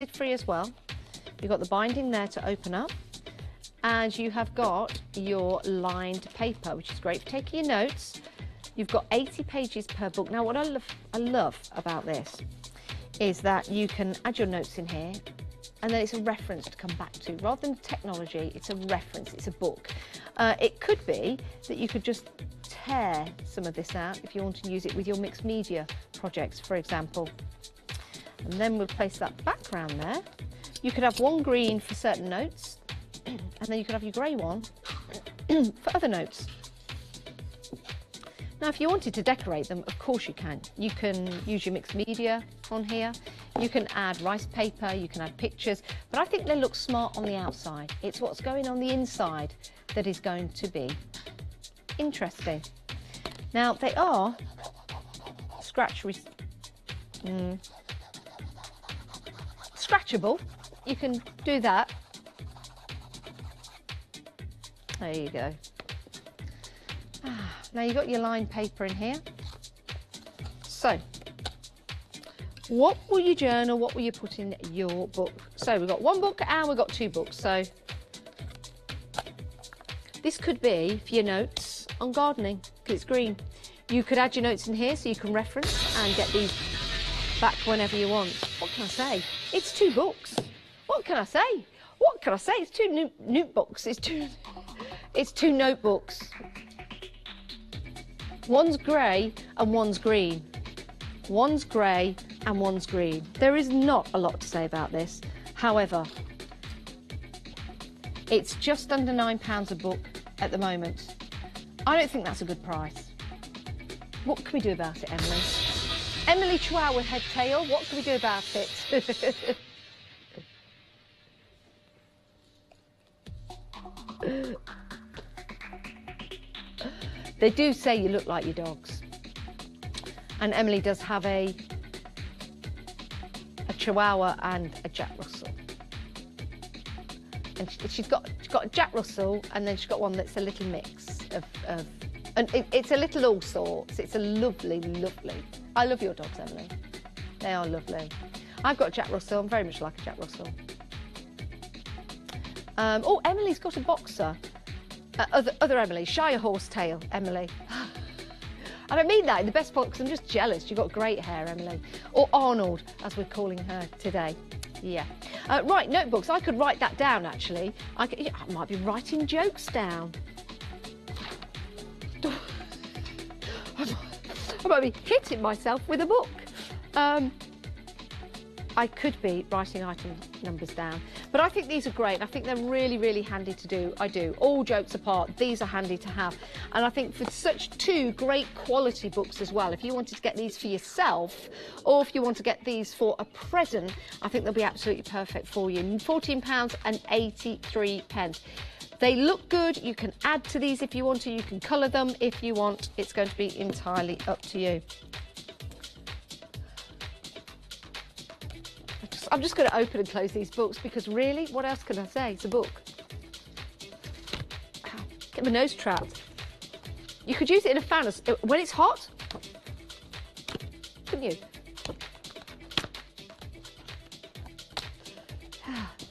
free as well. You've got the binding there to open up, and you have got your lined paper, which is great for taking your notes. You've got 80 pages per book. Now, what I love about this is that you can add your notes in here, and then it's a reference to come back to. Rather than technology, it's a reference, it's a book. It could be that you could just tear some of this out if you want to use it with your mixed media projects, for example. And then we'll place that background there. You could have one green for certain notes, and then you could have your grey one for other notes. Now, if you wanted to decorate them, of course you can. You can use your mixed media on here. You can add rice paper, you can add pictures, but I think they look smart on the outside. It's what's going on the inside that is going to be interesting. Now, they are scratchable. You can do that. There you go. Now you've got your lined paper in here. So, what will you journal? What will you put in your book? So we've got one book and we've got two books. So this could be for your notes on gardening because it's green. You could add your notes in here so you can reference and get these back whenever you want. What can I say? It's two books. What can I say? What can I say? It's two notebooks. It's two notebooks. One's grey and one's green. One's grey and one's green. There is not a lot to say about this. However, it's just under £9 a book at the moment. I don't think that's a good price. What can we do about it, Emily? Emily Chihuahua Head Tail, what can we do about it? They do say you look like your dogs. And Emily does have a Chihuahua and a Jack Russell. And she's got a Jack Russell, and then she's got one that's a little mix of and it's a little all sorts. It's a lovely, lovely. I love your dogs, Emily. They are lovely. I've got a Jack Russell. I'm very much like a Jack Russell. Oh, Emily's got a boxer. Other Emily, Shire Horsetail Emily. And I mean that in the best part because I'm just jealous. You've got great hair, Emily. Or Arnold, as we're calling her today. Yeah. Right, notebooks. I could write that down, actually. I might be writing jokes down. I might be hitting myself with a book. I could be writing item numbers down, but I think these are great. I think they're really, really handy to do. I do. All jokes apart, these are handy to have. And I think for such two great quality books as well, if you wanted to get these for yourself, or if you want to get these for a present, I think they'll be absolutely perfect for you. £14.83. They look good. You can add to these if you want to. You can colour them if you want. It's going to be entirely up to you. I'm just going to open and close these books because really, what else can I say? It's a book. Get my nose trapped. You could use it in a fan when it's hot, couldn't you?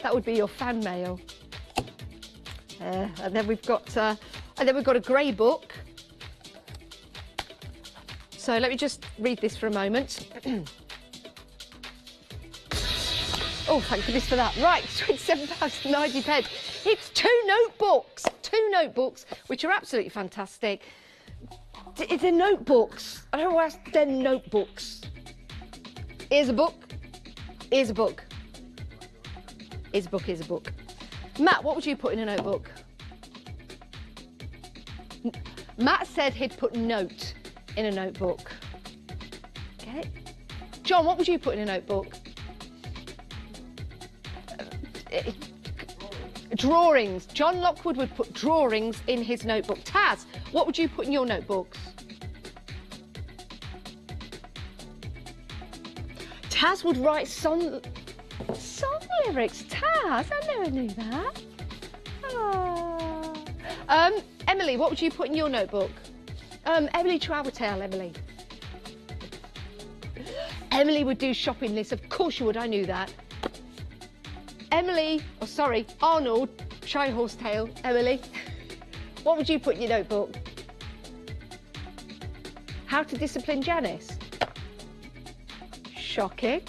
That would be your fan mail. And then we've got a grey book. So let me just read this for a moment. Oh, thank goodness for that. Right, £27.90. It's two notebooks, which are absolutely fantastic. They're notebooks. I don't know why they're notebooks. Here's a book. Here's a book. Here's a book, here's a book. Matt, what would you put in a notebook? Matt said he'd put note in a notebook. Get it? John, what would you put in a notebook? Drawings. John Lockwood would put drawings in his notebook. Taz, what would you put in your notebooks? Taz would write song lyrics. Taz, I never knew that. Oh. Emily, what would you put in your notebook? Emily Chihuahua Tail, Emily. Emily would do shopping lists. Of course you would, I knew that. Emily, oh sorry, Arnold, Shy Horsetail, Emily, what would you put in your notebook? How to discipline Janice? Shocking,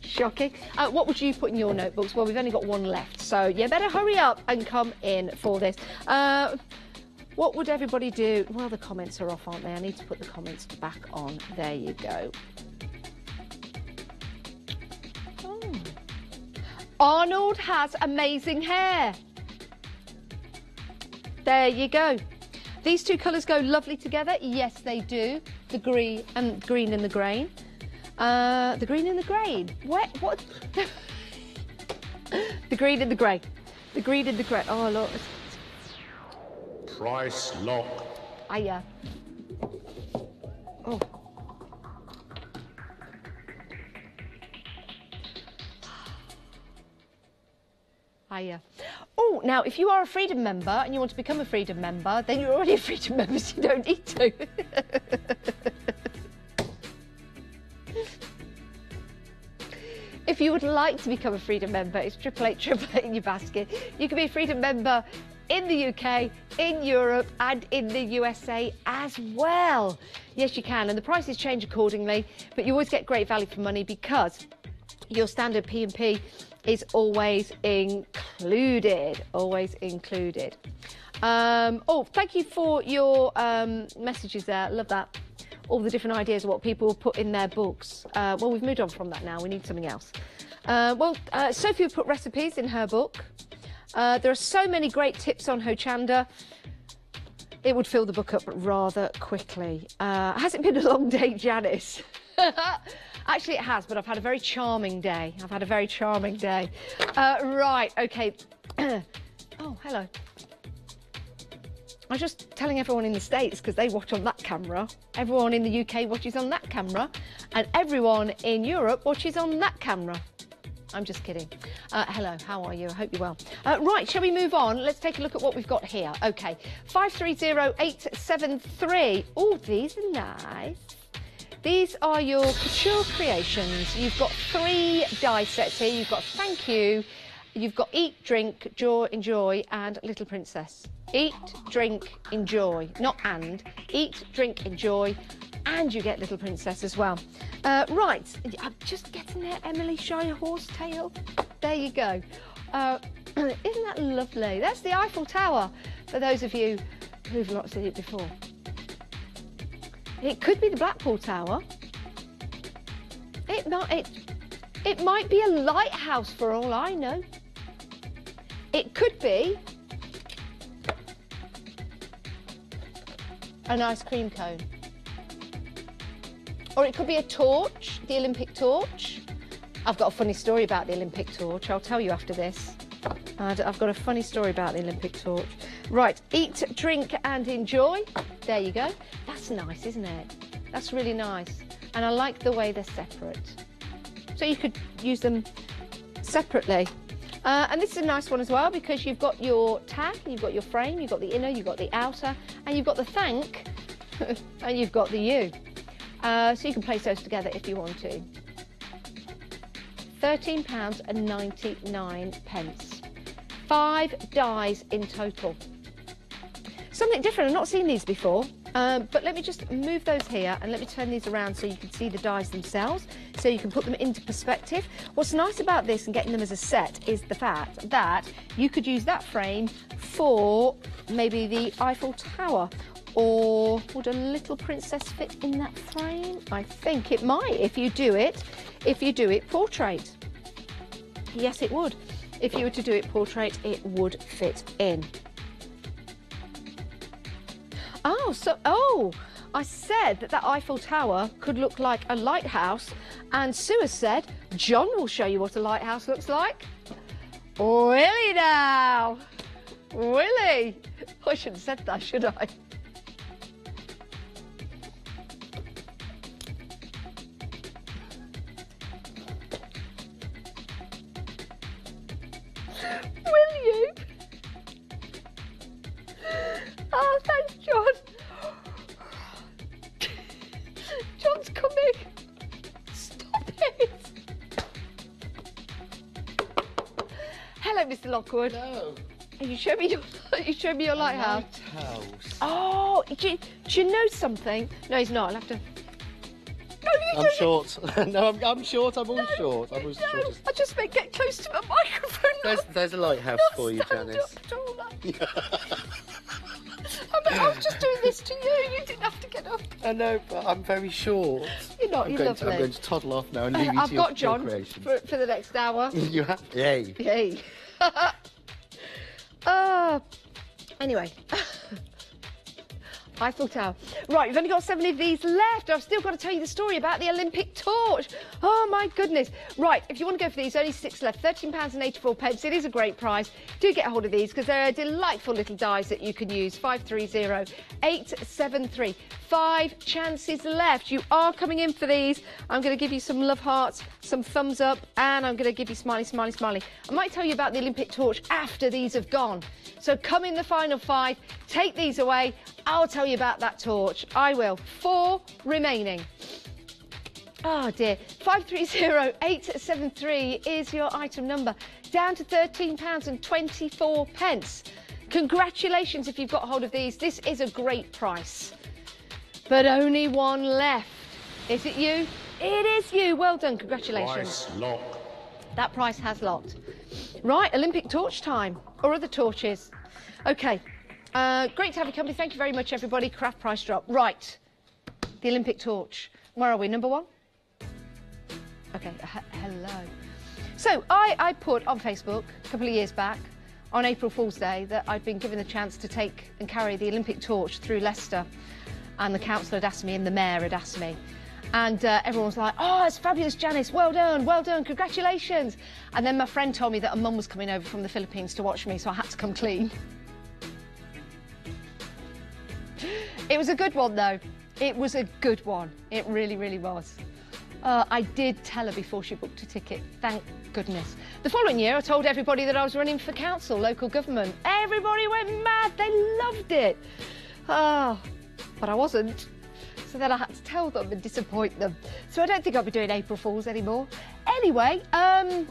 shocking. What would you put in your notebooks? Well, we've only got one left, so you better hurry up and come in for this. What would everybody do? Well, the comments are off, aren't they? I need to put the comments back on. There you go. Oh. Arnold has amazing hair. There you go. These two colours go lovely together. Yes, they do. The green and the grain. The green and the grain. What? The green and the grey. The green and the grey. Oh, look. Price lock. Hiya. Oh. Hiya. Oh, now if you are a Freedom member and you want to become a Freedom member, then you're already a Freedom member, so you don't need to. If you would like to become a Freedom member, it's 888 in your basket. You can be a Freedom member in the UK, in Europe and in the USA as well. Yes, you can, and the prices change accordingly, but you always get great value for money because your standard P&P is always included, always included. Oh, thank you for your messages there, love that. All the different ideas of what people put in their books. Well, we've moved on from that now, we need something else. Sophie will put recipes in her book. There are so many great tips on Hochanda. It would fill the book up rather quickly. Has it been a long day, Janice? Actually, it has, but I've had a very charming day. I've had a very charming day. Right, okay. Oh, hello. I was just telling everyone in the States, because they watch on that camera. Everyone in the UK watches on that camera. And everyone in Europe watches on that camera. I'm just kidding. Hello, how are you? I hope you're well. Right, shall we move on? Let's take a look at what we've got here. Okay, 530873. Oh, these are nice. These are your couture creations. You've got 3 die sets here. You've got Thank You, you've got Eat, Drink, Joy, Enjoy, and Little Princess. Eat, drink, enjoy. Not and. Eat, drink, enjoy, and you get Little Princess as well. Right, I'm just getting there, Emily Shy Horsetail. There you go. Isn't that lovely? That's the Eiffel Tower, for those of you who've not seen it before. It could be the Blackpool Tower. It might be a lighthouse for all I know. It could be an ice cream cone. Or it could be a torch, the Olympic torch. I've got a funny story about the Olympic torch. I'll tell you after this. I've got a funny story about the Olympic torch. Right, eat, drink and enjoy. There you go. That's nice, isn't it? That's really nice. And I like the way they're separate. So you could use them separately. And this is a nice one as well because you've got your tag, you've got your frame, you've got the inner, you've got the outer, and you've got the thank, and you've got the you. So you can place those together if you want to. £13.99. 5 dies in total. Something different, I've not seen these before, but let me just move those here and let me turn these around so you can see the dies themselves, so you can put them into perspective. What's nice about this and getting them as a set is the fact that you could use that frame for maybe the Eiffel Tower. Or would a Little Princess fit in that frame? I think it might if you do it portrait. Yes, it would. If you were to do it portrait, it would fit in. Oh, I said that Eiffel Tower could look like a lighthouse, and Sue has said, John will show you what a lighthouse looks like. Willie now. Willie. I shouldn't have said that, should I? Will you? Oh, thanks, John. John's coming. Stop it. hello, Mr. Lockwood. No. You showed me your lighthouse. Lighthouse. Oh, do you know something? No, he's not. I'll have to. No, I'm short. No, I'm short. I'm always short. I'm always short. I just meant get close to the microphone. There's a lighthouse for you, Janice. I was just doing this to you. You didn't have to get up. I know, but I'm very short. You're not. You're lovely. I'm going to toddle off now and leave you I've to got your John creations. for the next hour. You have? Yay. Yay. Anyway. Eiffel Tower. Right, we've only got 7 of these left. I've still got to tell you the story about the Olympic torch. Oh, my goodness. Right, if you want to go for these, only 6 left. £13.84. It is a great price. Do get a hold of these because they're delightful little dies that you can use. 530873. 5 chances left. You are coming in for these. I'm going to give you some love hearts, some thumbs up, and I'm going to give you smiley, smiley, smiley. I might tell you about the Olympic torch after these have gone. So come in the final 5. Take these away. I'll tell you about that torch. I will. 4 remaining. Oh dear. 530873 is your item number. Down to £13.24. Congratulations if you've got hold of these. This is a great price. But only 1 left. Is it you? It is you. Well done. Congratulations. Price lock. That price has locked. Right, Olympic torch time. Or other torches. Okay. Great to have you company. Thank you very much, everybody. Craft price drop. Right. The Olympic torch. Where are we? Number 1? Okay. Hello. So I put on Facebook a couple of years back on April Fool's Day that I'd been given the chance to take and carry the Olympic torch through Leicester. And the council had asked me and the mayor had asked me. And everyone was like, oh, it's fabulous, Janice. Well done, congratulations. And then my friend told me that a mum was coming over from the Philippines to watch me, so I had to come clean. It was a good one, though. It was a good one. It really, really was. I did tell her before she booked a ticket, thank goodness. The following year, I told everybody that I was running for council, local government. Everybody went mad. They loved it. Oh, but I wasn't. So then I had to tell them and disappoint them. So I don't think I'll be doing April Fools anymore. Anyway, I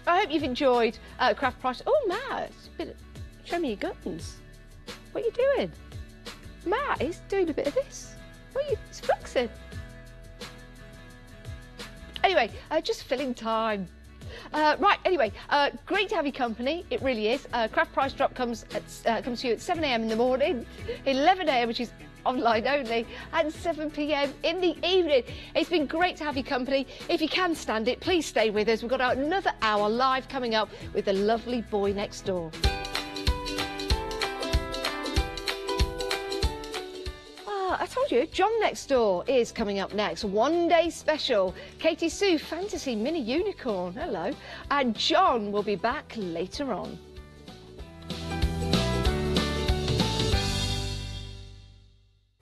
hope you've enjoyed Craft Price. Oh, Matt, show me your guns. What are you doing? Matt is doing a bit of this. What are you, he's flexing. Anyway, just filling time. Right, anyway, great to have your company. It really is. Craft Price Drop comes to you at 7 a.m. in the morning, 11 a.m, which is online only, and 7 p.m. in the evening. It's been great to have your company. If you can stand it, please stay with us. We've got another hour live coming up with the lovely boy next door. I told you, John Next Door is coming up next. One day special. Katie Sue, Fantasy Mini Unicorn. Hello. And John will be back later on.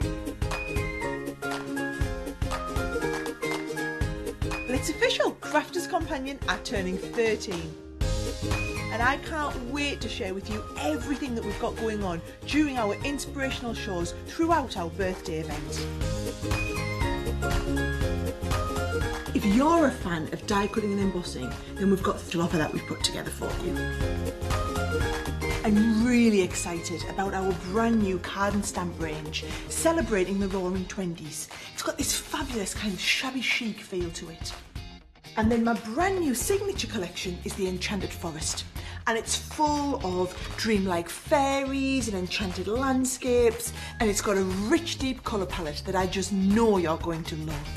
Well, it's official. Crafters Companion are turning 13. And I can't wait to share with you everything that we've got going on during our inspirational shows throughout our birthday event. If you're a fan of die cutting and embossing, then we've got a jobber that we've put together for you. I'm really excited about our brand new card and stamp range, celebrating the roaring 20s. It's got this fabulous kind of shabby chic feel to it. And then my brand new signature collection is the Enchanted Forest. And it's full of dreamlike fairies and enchanted landscapes. And it's got a rich, deep colour palette that I just know you're going to love.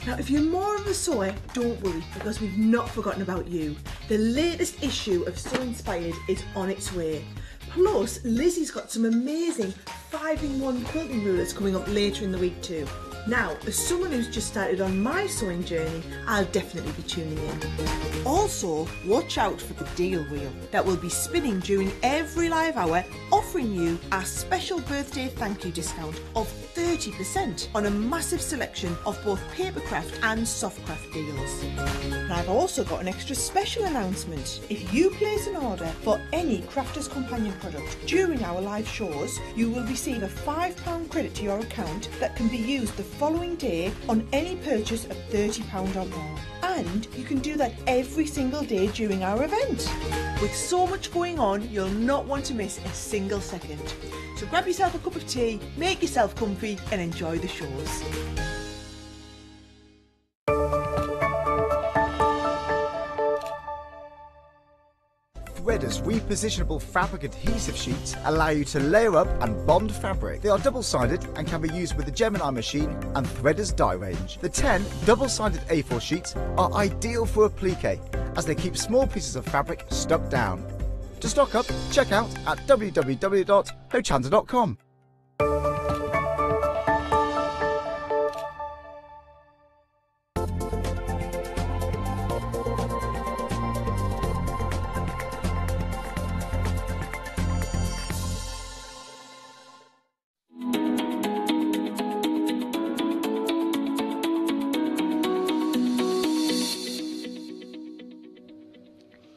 Now, if you're more of a sewer, don't worry, because we've not forgotten about you. The latest issue of Sew Inspired is on its way. Plus, Lizzie's got some amazing 5-in-1 quilting rulers coming up later in the week too. Now, as someone who's just started on my sewing journey, I'll definitely be tuning in. Also, watch out for the deal wheel that will be spinning during every live hour, offering you our special birthday thank you discount of 30% on a massive selection of both papercraft and softcraft deals. And I've also got an extra special announcement. If you place an order for any Crafters Companion product during our live shows, you will receive a £5 credit to your account that can be used the following day on any purchase of £30 or more. And you can do that every single day during our event. With so much going on, you'll not want to miss a single second. So grab yourself a cup of tea, make yourself comfy and enjoy the shows. Threaders repositionable fabric adhesive sheets allow you to layer up and bond fabric. They are double-sided and can be used with the Gemini machine and Threaders dye range. The 10 double-sided A4 sheets are ideal for applique as they keep small pieces of fabric stuck down. To stock up, check out at www.hochanda.com.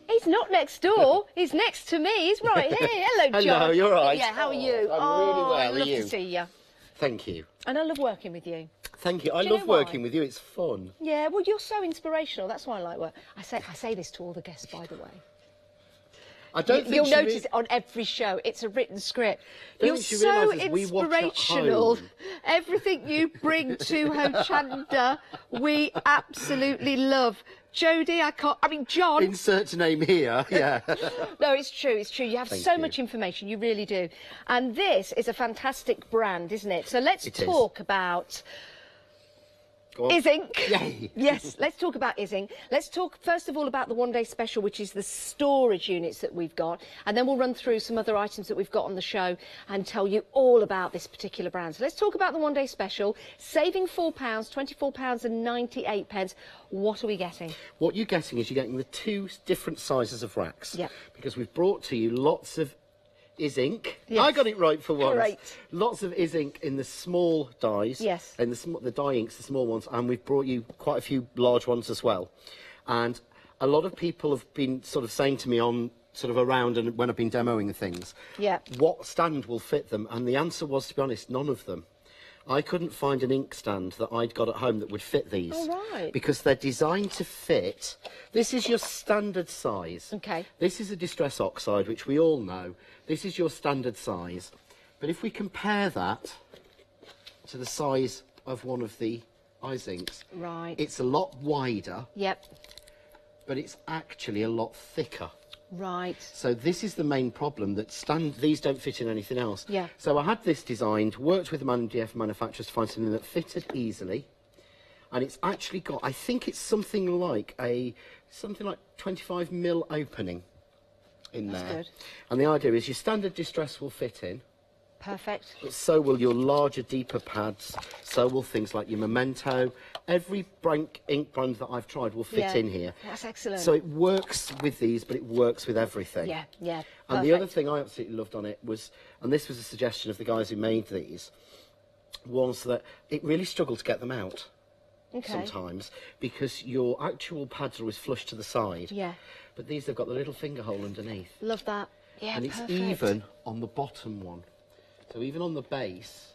He's not next door. He's next to me. He's right here. Hello, John. Hello, you're right. Yeah, how are you? I'm really well. I Are love you? to see you. Thank you. And I love working with you. Thank you. I Do you love know why? working with you. It's fun. Yeah, well, you're so inspirational. That's why I like work. I say this to all the guests, by the way. I don't think You'll she notice it on every show. It's a written script. Don't You're think she so realises we watch at inspirational. home. Everything you bring to Hochanda, we absolutely love. Jodie, John. Insert name here. Yeah. No, it's true. It's true. You have Thank so you. much information. You really do. And this is a fantastic brand, isn't it? So let's It is. talk about Go on. Isink. Yay. Yes, let's talk about Isink. Let's talk first of all about the one-day special, which is the storage units that we've got, and then we'll run through some other items that we've got on the show and tell you all about this particular brand. So let's talk about the one-day special. Saving £4, £24.98. What are we getting? What you're getting is you're getting the two different sizes of racks. Yep. Because we've brought to you lots of Isink. Yes. I got it right for once. Great. Lots of Isink in the small dies. Yes. And the dye inks, the small ones, and we've brought you quite a few large ones as well. And a lot of people have been sort of saying to me on sort of around and when I've been demoing things, Yeah. what stand will fit them? And the answer was, to be honest, none of them. I couldn't find an ink stand that I'd got at home that would fit these. Oh, right. Because they're designed to fit. This is your standard size. Okay. This is a distress oxide, which we all know. This is your standard size. But if we compare that to the size of one of the Isinks, Right. it's a lot wider, Yep. but it's actually a lot thicker. Right. So this is the main problem, that these don't fit in anything else. Yeah. So I had this designed, worked with the MDF manufacturers to find something that fitted easily. And it's actually got, I think it's something like 25mm opening in That's there. good. And the idea is your standard distress will fit in, Perfect. but so will your larger, deeper pads, so will things like your Memento. Every ink brand that I've tried will fit Yeah. in here. That's excellent. So it works with these, but it works with everything. Yeah, yeah. And the other perfect. thing I absolutely loved on it was, and this was a suggestion of the guys who made these, was that it really struggled to get them out Okay. sometimes because your actual pads are always flush to the side. Yeah. But these have got the little finger hole underneath. Love that. Yeah, And it's perfect. even on the bottom one. So even on the base,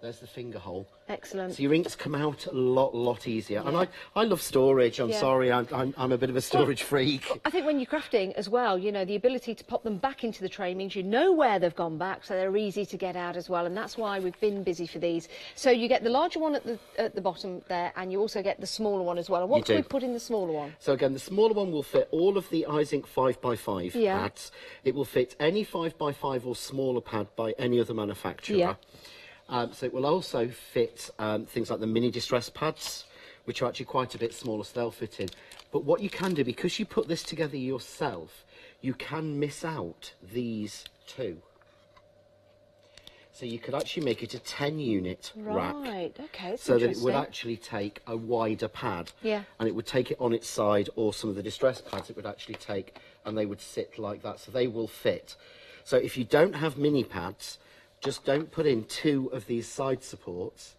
there's the finger hole. Excellent. So your inks come out a lot easier. And I love storage. I'm Yeah. sorry, I'm a bit of a storage freak. I think when you're crafting as well, you know, the ability to pop them back into the tray means you know where they've gone back, so they're easy to get out as well, and that's why we've been busy for these. So you get the larger one at the bottom there, and you also get the smaller one as well. And what You can we do. put in the smaller one? So again, the smaller one will fit all of the Isink 5x5 Yeah. pads. It will fit any 5x5 or smaller pad by any other manufacturer. Yeah. So it will also fit things like the mini distress pads, which are actually quite a bit smaller, so they'll fit in. But what you can do, because you put this together yourself, you can miss out these two. So you could actually make it a 10-unit rack. Right, okay, that's So that it interesting. would actually take a wider pad. Yeah. And it would take it on its side, or some of the distress pads it would actually take, and they would sit like that, so they will fit. So if you don't have mini pads, just don't put in two of these side supports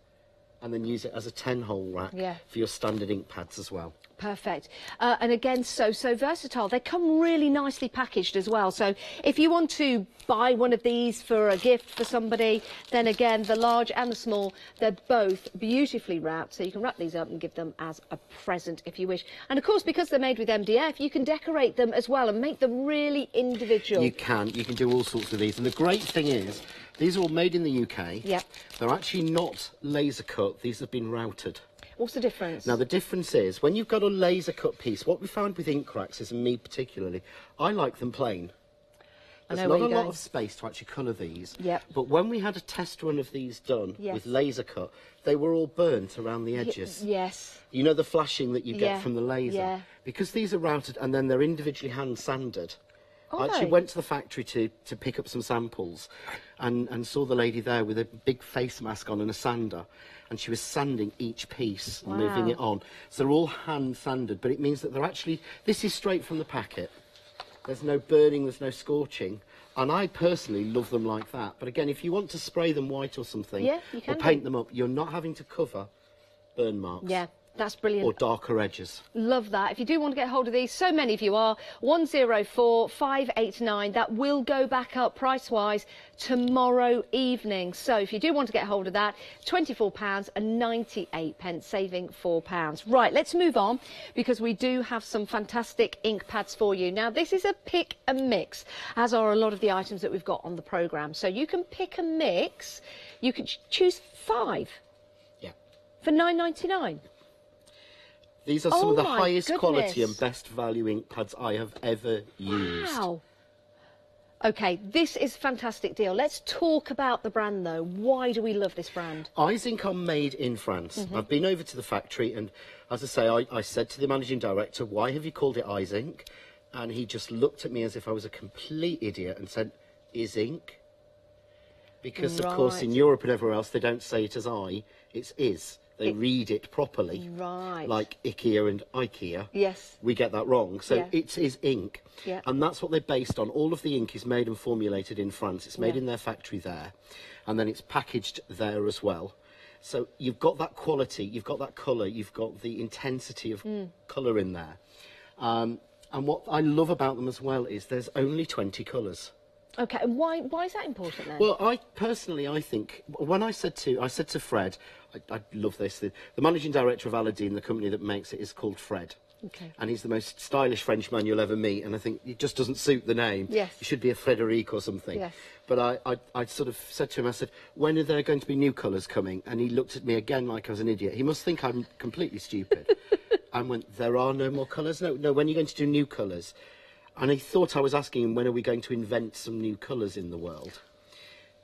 and then use it as a 10-hole rack Yeah. for your standard ink pads as well. Perfect. And again, so versatile. They come really nicely packaged as well. So if you want to buy one of these for a gift for somebody, then again, the large and the small, they're both beautifully wrapped. So you can wrap these up and give them as a present if you wish. And of course, because they're made with MDF, you can decorate them as well and make them really individual. You can do all sorts of these. And the great thing is, these are all made in the UK. Yep. They're actually not laser cut. These have been routed. What's the difference? Now, the difference is, when you've got a laser cut piece, what we found with ink waxes, and me particularly, I like them plain. There's not a lot of space to actually colour these. Yep. But when we had a test run of these done with laser cut, they were all burnt around the edges. Yes. You know the flashing that you get from the laser? Yeah. Because these are routed and then they're individually hand sanded. Oh, I actually went to the factory to pick up some samples and saw the lady there with a big face mask on and a sander, and she was sanding each piece and moving it on. So they're all hand sanded, but it means that they're actually, this is straight from the packet. There's no burning, there's no scorching, and I personally love them like that. But again, if you want to spray them white or something, or paint them up, you're not having to cover burn marks. Yeah. That's brilliant. Or darker edges. Love that. If you do want to get hold of these, so many of you are, 104,589. That will go back up price-wise tomorrow evening. So if you do want to get hold of that, £24.98, saving £4. Right, let's move on, because we do have some fantastic ink pads for you. Now, this is a pick and mix, as are a lot of the items that we've got on the programme. So you can pick and mix. You can choose 5 for £9.99. These are some of the highest quality and best value ink pads I have ever used. Wow. OK, this is a fantastic deal. Let's talk about the brand, though. Why do we love this brand? Ink are made in France. I've been over to the factory, and as I say, I said to the managing director, why have you called it Ink? And he just looked at me as if I was a complete idiot and said, is ink? Because, of course, in Europe and everywhere else, they don't say it as it's is. They read it properly. Right. Like IKEA and IKEA. Yes. We get that wrong. So it is ink. Yeah. And that's what they're based on. All of the ink is made and formulated in France. It's made in their factory there. And then it's packaged there as well. So you've got that quality, you've got that colour, you've got the intensity of colour in there. And what I love about them as well is there's only 20 colours. OK, and why is that important then? Well, I think, when I said to Fred, I love this, the managing director of Aladdin, the company that makes it, is called Fred. Okay. And he's the most stylish Frenchman you'll ever meet, and I think it just doesn't suit the name. Yes. It should be a Frederic or something. Yes. But I sort of said to him, I said, when are there going to be new colours coming? And he looked at me again like I was an idiot. He must think I'm completely stupid. I went, there are no more colours? No, when are you going to do new colours? And he thought I was asking him, when are we going to invent some new colours in the world?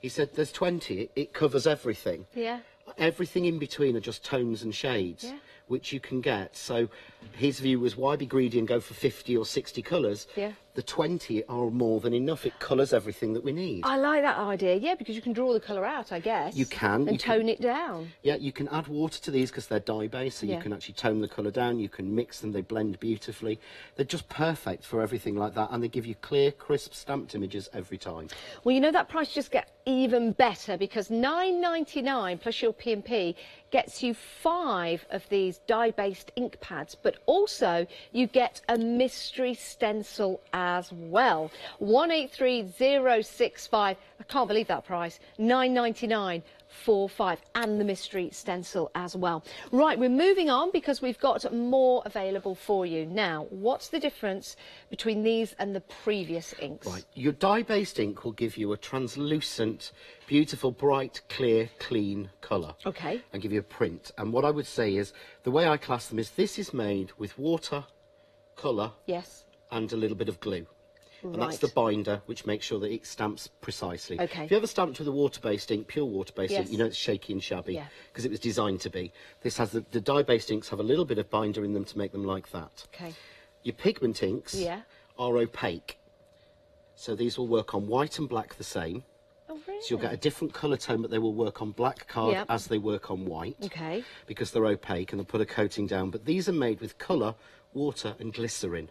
He said, there's 20, it covers everything. Yeah. Everything in between are just tones and shades, which you can get. So his view was, why be greedy and go for 50 or 60 colours? Yeah. The 20 are more than enough. It colours everything that we need. I like that idea, yeah, because you can draw the colour out, I guess. You can. And tone it down. Yeah, you can add water to these because they're dye-based, so you can actually tone the colour down. You can mix them, they blend beautifully. They're just perfect for everything like that, and they give you clear, crisp, stamped images every time. Well, you know, that price just gets even better, because £9.99 plus your P&P gets you 5 of these dye-based ink pads, but also you get a mystery stencil as well. 183065. I can't believe that price. £9.99 for 5, and the mystery stencil as well. Right, we're moving on because we've got more available for you. Now, what's the difference between these and the previous inks? Right, your dye-based ink will give you a translucent, beautiful, bright, clear, clean colour. Okay. And give you a print. And what I would say is, the way I class them is, this is made with water, colour, and a little bit of glue. And that's the binder, which makes sure that it stamps precisely. Okay. If you ever stamped with a water-based ink, pure water-based ink, you know it's shaky and shabby, because it was designed to be. This has the dye-based inks have a little bit of binder in them to make them like that. Okay. Your pigment inks are opaque. So these will work on white and black the same. Oh, really? So you'll get a different colour tone, but they will work on black card as they work on white. Okay. Because they're opaque and they'll put a coating down. But these are made with colour, water and glycerin.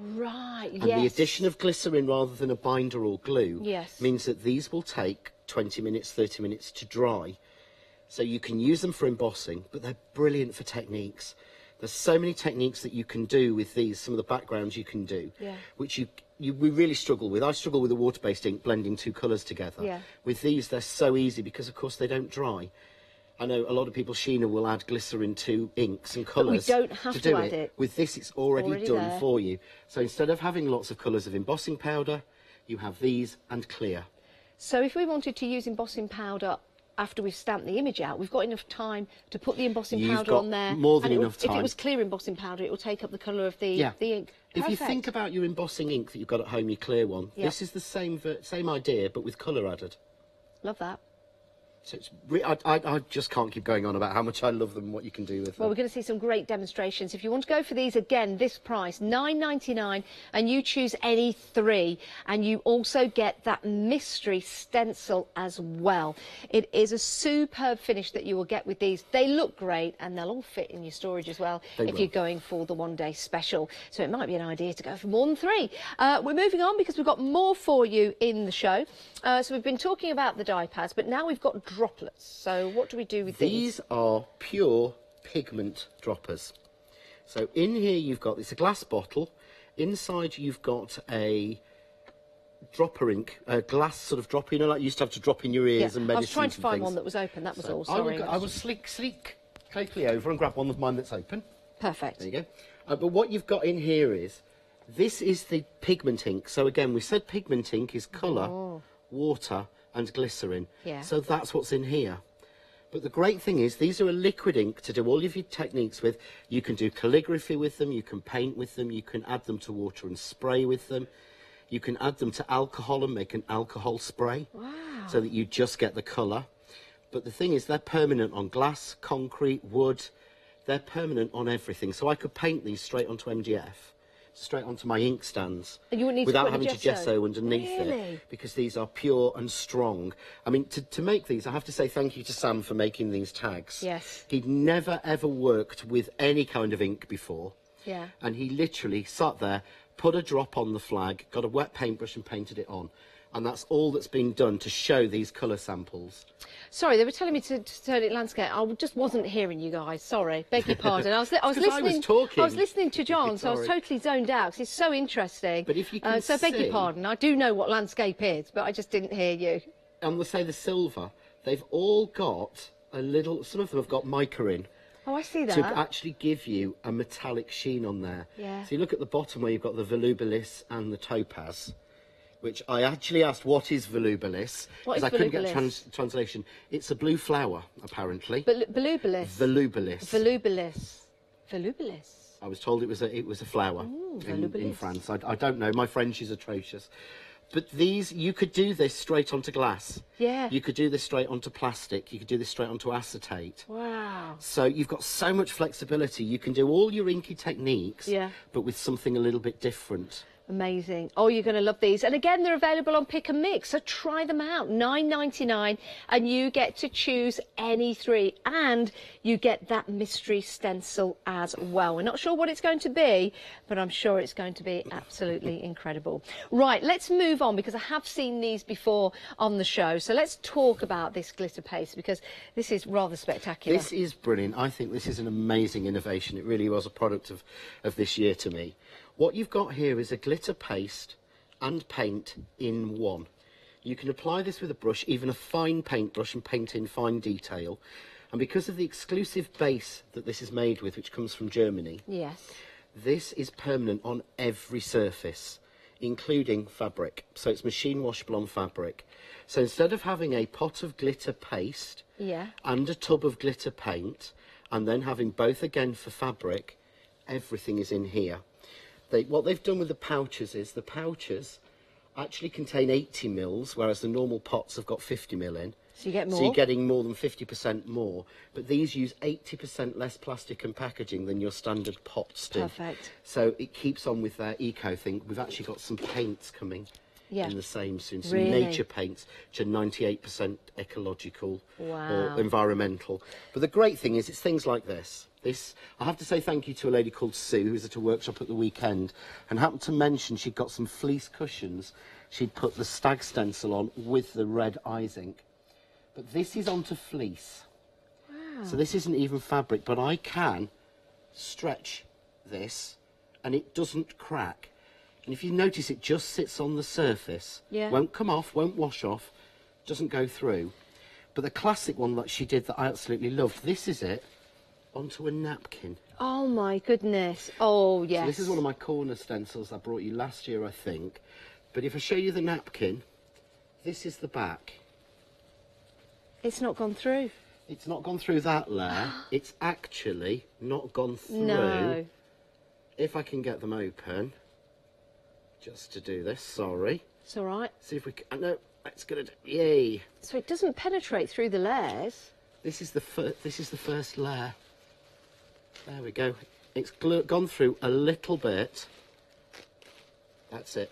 Right, and the addition of glycerin rather than a binder or glue means that these will take 20 minutes, 30 minutes to dry. So you can use them for embossing, but they're brilliant for techniques. There's so many techniques that you can do with these, some of the backgrounds you can do, Yeah. which we really struggle with. I struggle with a water-based ink blending two colours together. Yeah. With these, they're so easy because, of course, they don't dry. I know a lot of people, Sheena, will add glycerin to inks and colours. we don't have to do add it. With this, it's already done there. for you. So instead of having lots of colours of embossing powder, you have these and clear. So if we wanted to use embossing powder after we've stamped the image out, we've got enough time to put the embossing You've powder got on there. more than and enough time. If it was clear embossing powder, it will take up the colour of the ink. If you Perfect. think about your embossing ink that you've got at home, your clear one, Yep. this is the same idea, but with colour added. Love that. So it's I just can't keep going on about how much I love them and what you can do with them. Well, we're going to see some great demonstrations. If you want to go for these, again, this price, $9.99, and you choose any 3, and you also get that mystery stencil as well. It is a superb finish that you will get with these. They look great, and they'll all fit in your storage as well if you're going for the one-day special. So it might be an idea to go for more than 3. We're moving on because we've got more for you in the show. So we've been talking about the die pads, but now we've got droplets. So what do we do with these? These are pure pigment droppers. So in here you've got, it's a glass bottle. Inside you've got a dropper ink, a glass sort of dropper, you know, like you used to have to drop in your ears and medicines. I was trying to find things. one that was open, that was So all, sorry. I will sleek quickly over and grab one of mine that's open. Perfect. There you go. But what you've got in here is, this is the pigment ink. So again, we said pigment ink is colour, water and glycerin. Yeah. So that's what's in here. But the great thing is, these are a liquid ink to do all of your techniques with. You can do calligraphy with them, you can paint with them, you can add them to water and spray with them. You can add them to alcohol and make an alcohol spray. Wow. So that you just get the colour. But the thing is, they're permanent on glass, concrete, wood. They're permanent on everything. So I could paint these straight onto MDF, straight onto my ink stands, And you wouldn't need without to put having to gesso underneath Really? it, because these are pure and strong. I mean, to make these, I have to say thank you to Sam for making these tags. Yes. He'd never ever worked with any kind of ink before. Yeah. And he literally sat there, put a drop on the flag, got a wet paintbrush and painted it on. And that's all that's been done to show these colour samples. Sorry, they were telling me to turn it landscape. I just wasn't hearing you guys. Sorry, beg your pardon. I was listening. talking. I was listening to John, so I was Sorry. totally zoned out because it's so interesting. But if you can so beg see- your pardon. I do know what landscape is, but I just didn't hear you. And we'll say the silver, they've all got a little, some of them have got mica in, Oh, I see that. to actually give you a metallic sheen on there. Yeah. So you look at the bottom where you've got the volubilis and the topaz, which I actually asked, what is volubilis? What is I couldn't get volubilis? translation. It's a blue flower, apparently. Volubilis. Volubilis. Volubilis. Volubilis. I was told it was a flower in volubilis. France. I don't know. My French is atrocious. But these, you could do this straight onto glass. Yeah. You could do this straight onto plastic. You could do this straight onto acetate. Wow. So you've got so much flexibility. You can do all your inky techniques, Yeah. but with something a little bit different. Amazing. Oh, you're going to love these. And again, they're available on Pick and Mix, so try them out. $9.99, and you get to choose any 3. And you get that mystery stencil as well. We're not sure what it's going to be, but I'm sure it's going to be absolutely incredible. Right, let's move on, because I have seen these before on the show. So let's talk about this glitter paste, because this is rather spectacular. This is brilliant. I think this is an amazing innovation. It really was a product of this year to me. What you've got here is a glitter paste and paint in one. You can apply this with a brush, even a fine paintbrush, and paint in fine detail. And because of the exclusive base that this is made with, which comes from Germany, Yes. this is permanent on every surface, including fabric. So it's machine washable on fabric. So instead of having a pot of glitter paste Yeah. and a tub of glitter paint, and then having both again for fabric, everything is in here. What they've done with the pouches is the pouches actually contain 80 mils, whereas the normal pots have got 50 mil in. So you get more. So you're getting more than 50% more. But these use 80% less plastic and packaging than your standard pots do. Perfect. So it keeps on with their eco thing. We've actually got some paints coming Yeah. in the same soon. Some Really? nature paints, which are 98% ecological Wow. or environmental. But the great thing is it's things like this. I have to say thank you to a lady called Sue, who was at a workshop at the weekend, and happened to mention she'd got some fleece cushions. She'd put the stag stencil on with the red eyes ink. But this is onto fleece. Wow. So this isn't even fabric, but I can stretch this and it doesn't crack. And if you notice, it just sits on the surface. Yeah. Won't come off, won't wash off, doesn't go through. But the classic one that she did that I absolutely loved, this is it onto a napkin. Oh my goodness. Oh yes. So this is one of my corner stencils I brought you last year, I think. But if I show you the napkin, this is the back. It's not gone through. It's not gone through that layer. It's actually not gone through. No. If I can get them open, just to do this, sorry. It's all right. See if we can, no, it's gonna do, yay. So it doesn't penetrate through the layers. This is the first layer. There we go. It's gone through a little bit. That's it.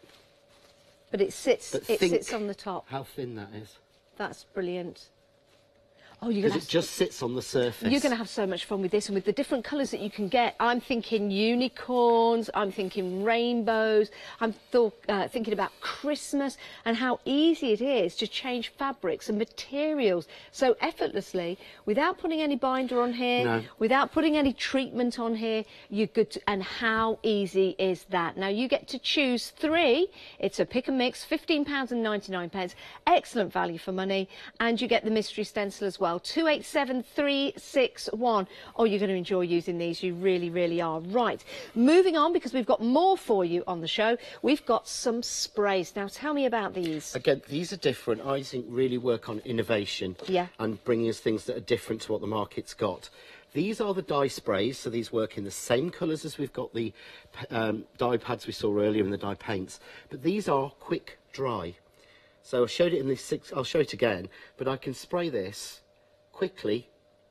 But it sits. But It think sits on the top. how thin that is. That's brilliant. Oh, you're Because gonna it just sits on the surface. You're going to have so much fun with this, and with the different colours that you can get. I'm thinking unicorns, I'm thinking rainbows, I'm thinking about Christmas and how easy it is to change fabrics and materials so effortlessly without putting any binder on here, No. without putting any treatment on here. You're good to, and how easy is that? Now you get to choose 3. It's a pick and mix, £15.99. Excellent value for money, and you get the mystery stencil as well. 287361. Oh, you're going to enjoy using these. You really, really are. Right. Moving on, because we've got more for you on the show. We've got some sprays. Now, tell me about these. Again, these are different. I think really work on innovation. Yeah. And bringing us things that are different to what the market's got. These are the dye sprays, so these work in the same colours as we've got the dye pads we saw earlier and the dye paints. But these are quick dry. So I showed it in the 6, I'll show it again, but I can spray this quickly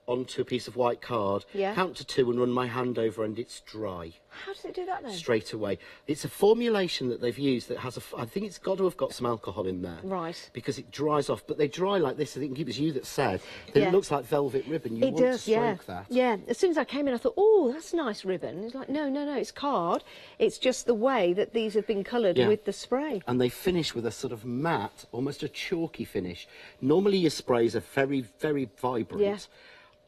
onto a piece of white card, Yeah. count to 2 and run my hand over and it's dry How does it do that then? straight away. It's a formulation that they've used that has I think it's got to have got some alcohol in there. Right. Because it dries off, but they dry like this. I think it was you that said that Yeah. it looks like velvet ribbon. You It want does, to yeah. stroke that. Yeah. As soon as I came in, I thought, oh, that's a nice ribbon. It's like, no, it's card. It's just the way that these have been coloured Yeah. with the spray. And they finish with a sort of matte, almost a chalky finish. Normally your sprays are very, very vibrant. Yeah.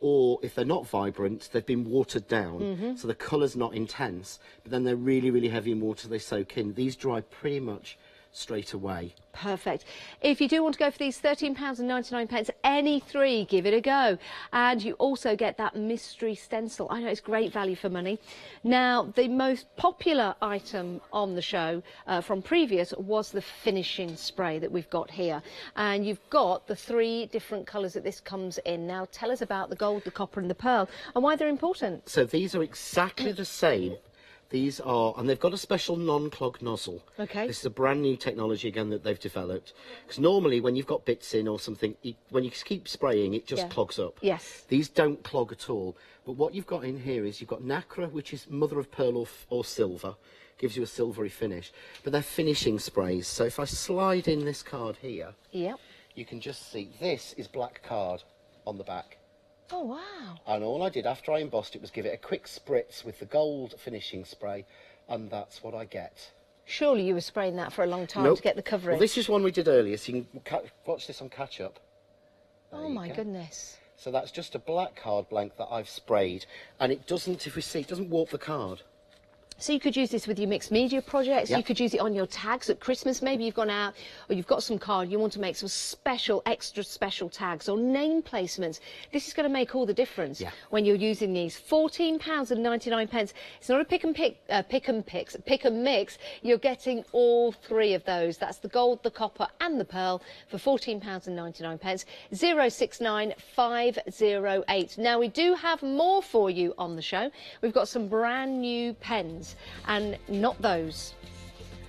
Or if they're not vibrant, they've been watered down. So the colour's not intense, but then they're really, really heavy in water, they soak in. These dry pretty much straight away. Perfect. If you do want to go for these £13.99, any 3, give it a go. And you also get that mystery stencil. I know it's great value for money. Now, the most popular item on the show from previous was the finishing spray that we've got here. And you've got the 3 different colours that this comes in. Now, tell us about the gold, the copper and the pearl and why they're important. So these are exactly the same. These are, and they've got a special non-clog nozzle. Okay. This is a brand new technology again that they've developed. Because normally when you've got bits in or something, when you keep spraying, it just Yeah. clogs up. Yes. These don't clog at all. But what you've got in here is you've got nacre, which is mother of pearl or silver. Gives you a silvery finish. But they're finishing sprays. So if I slide in this card here, Yep. you can just see this is black card on the back. Oh, wow. And all I did after I embossed it was give it a quick spritz with the gold finishing spray, and that's what I get. Surely you were spraying that for a long time Nope. to get the coverage. Well, this is one we did earlier, so you can watch this on catch up. There Oh, you my go. goodness. So that's just a black card blank that I've sprayed, and it doesn't, if we see, it doesn't warp the card. So you could use this with your mixed media projects. Yep. You could use it on your tags at Christmas. Maybe you've gone out or you've got some card. You want to make some special, extra special tags or name placements. This is going to make all the difference Yeah. when you're using these. £14.99. It's not a pick and mix. You're getting all 3 of those. That's the gold, the copper and the pearl for £14.99. 069508. Now we do have more for you on the show. We've got some brand new pens. And not those.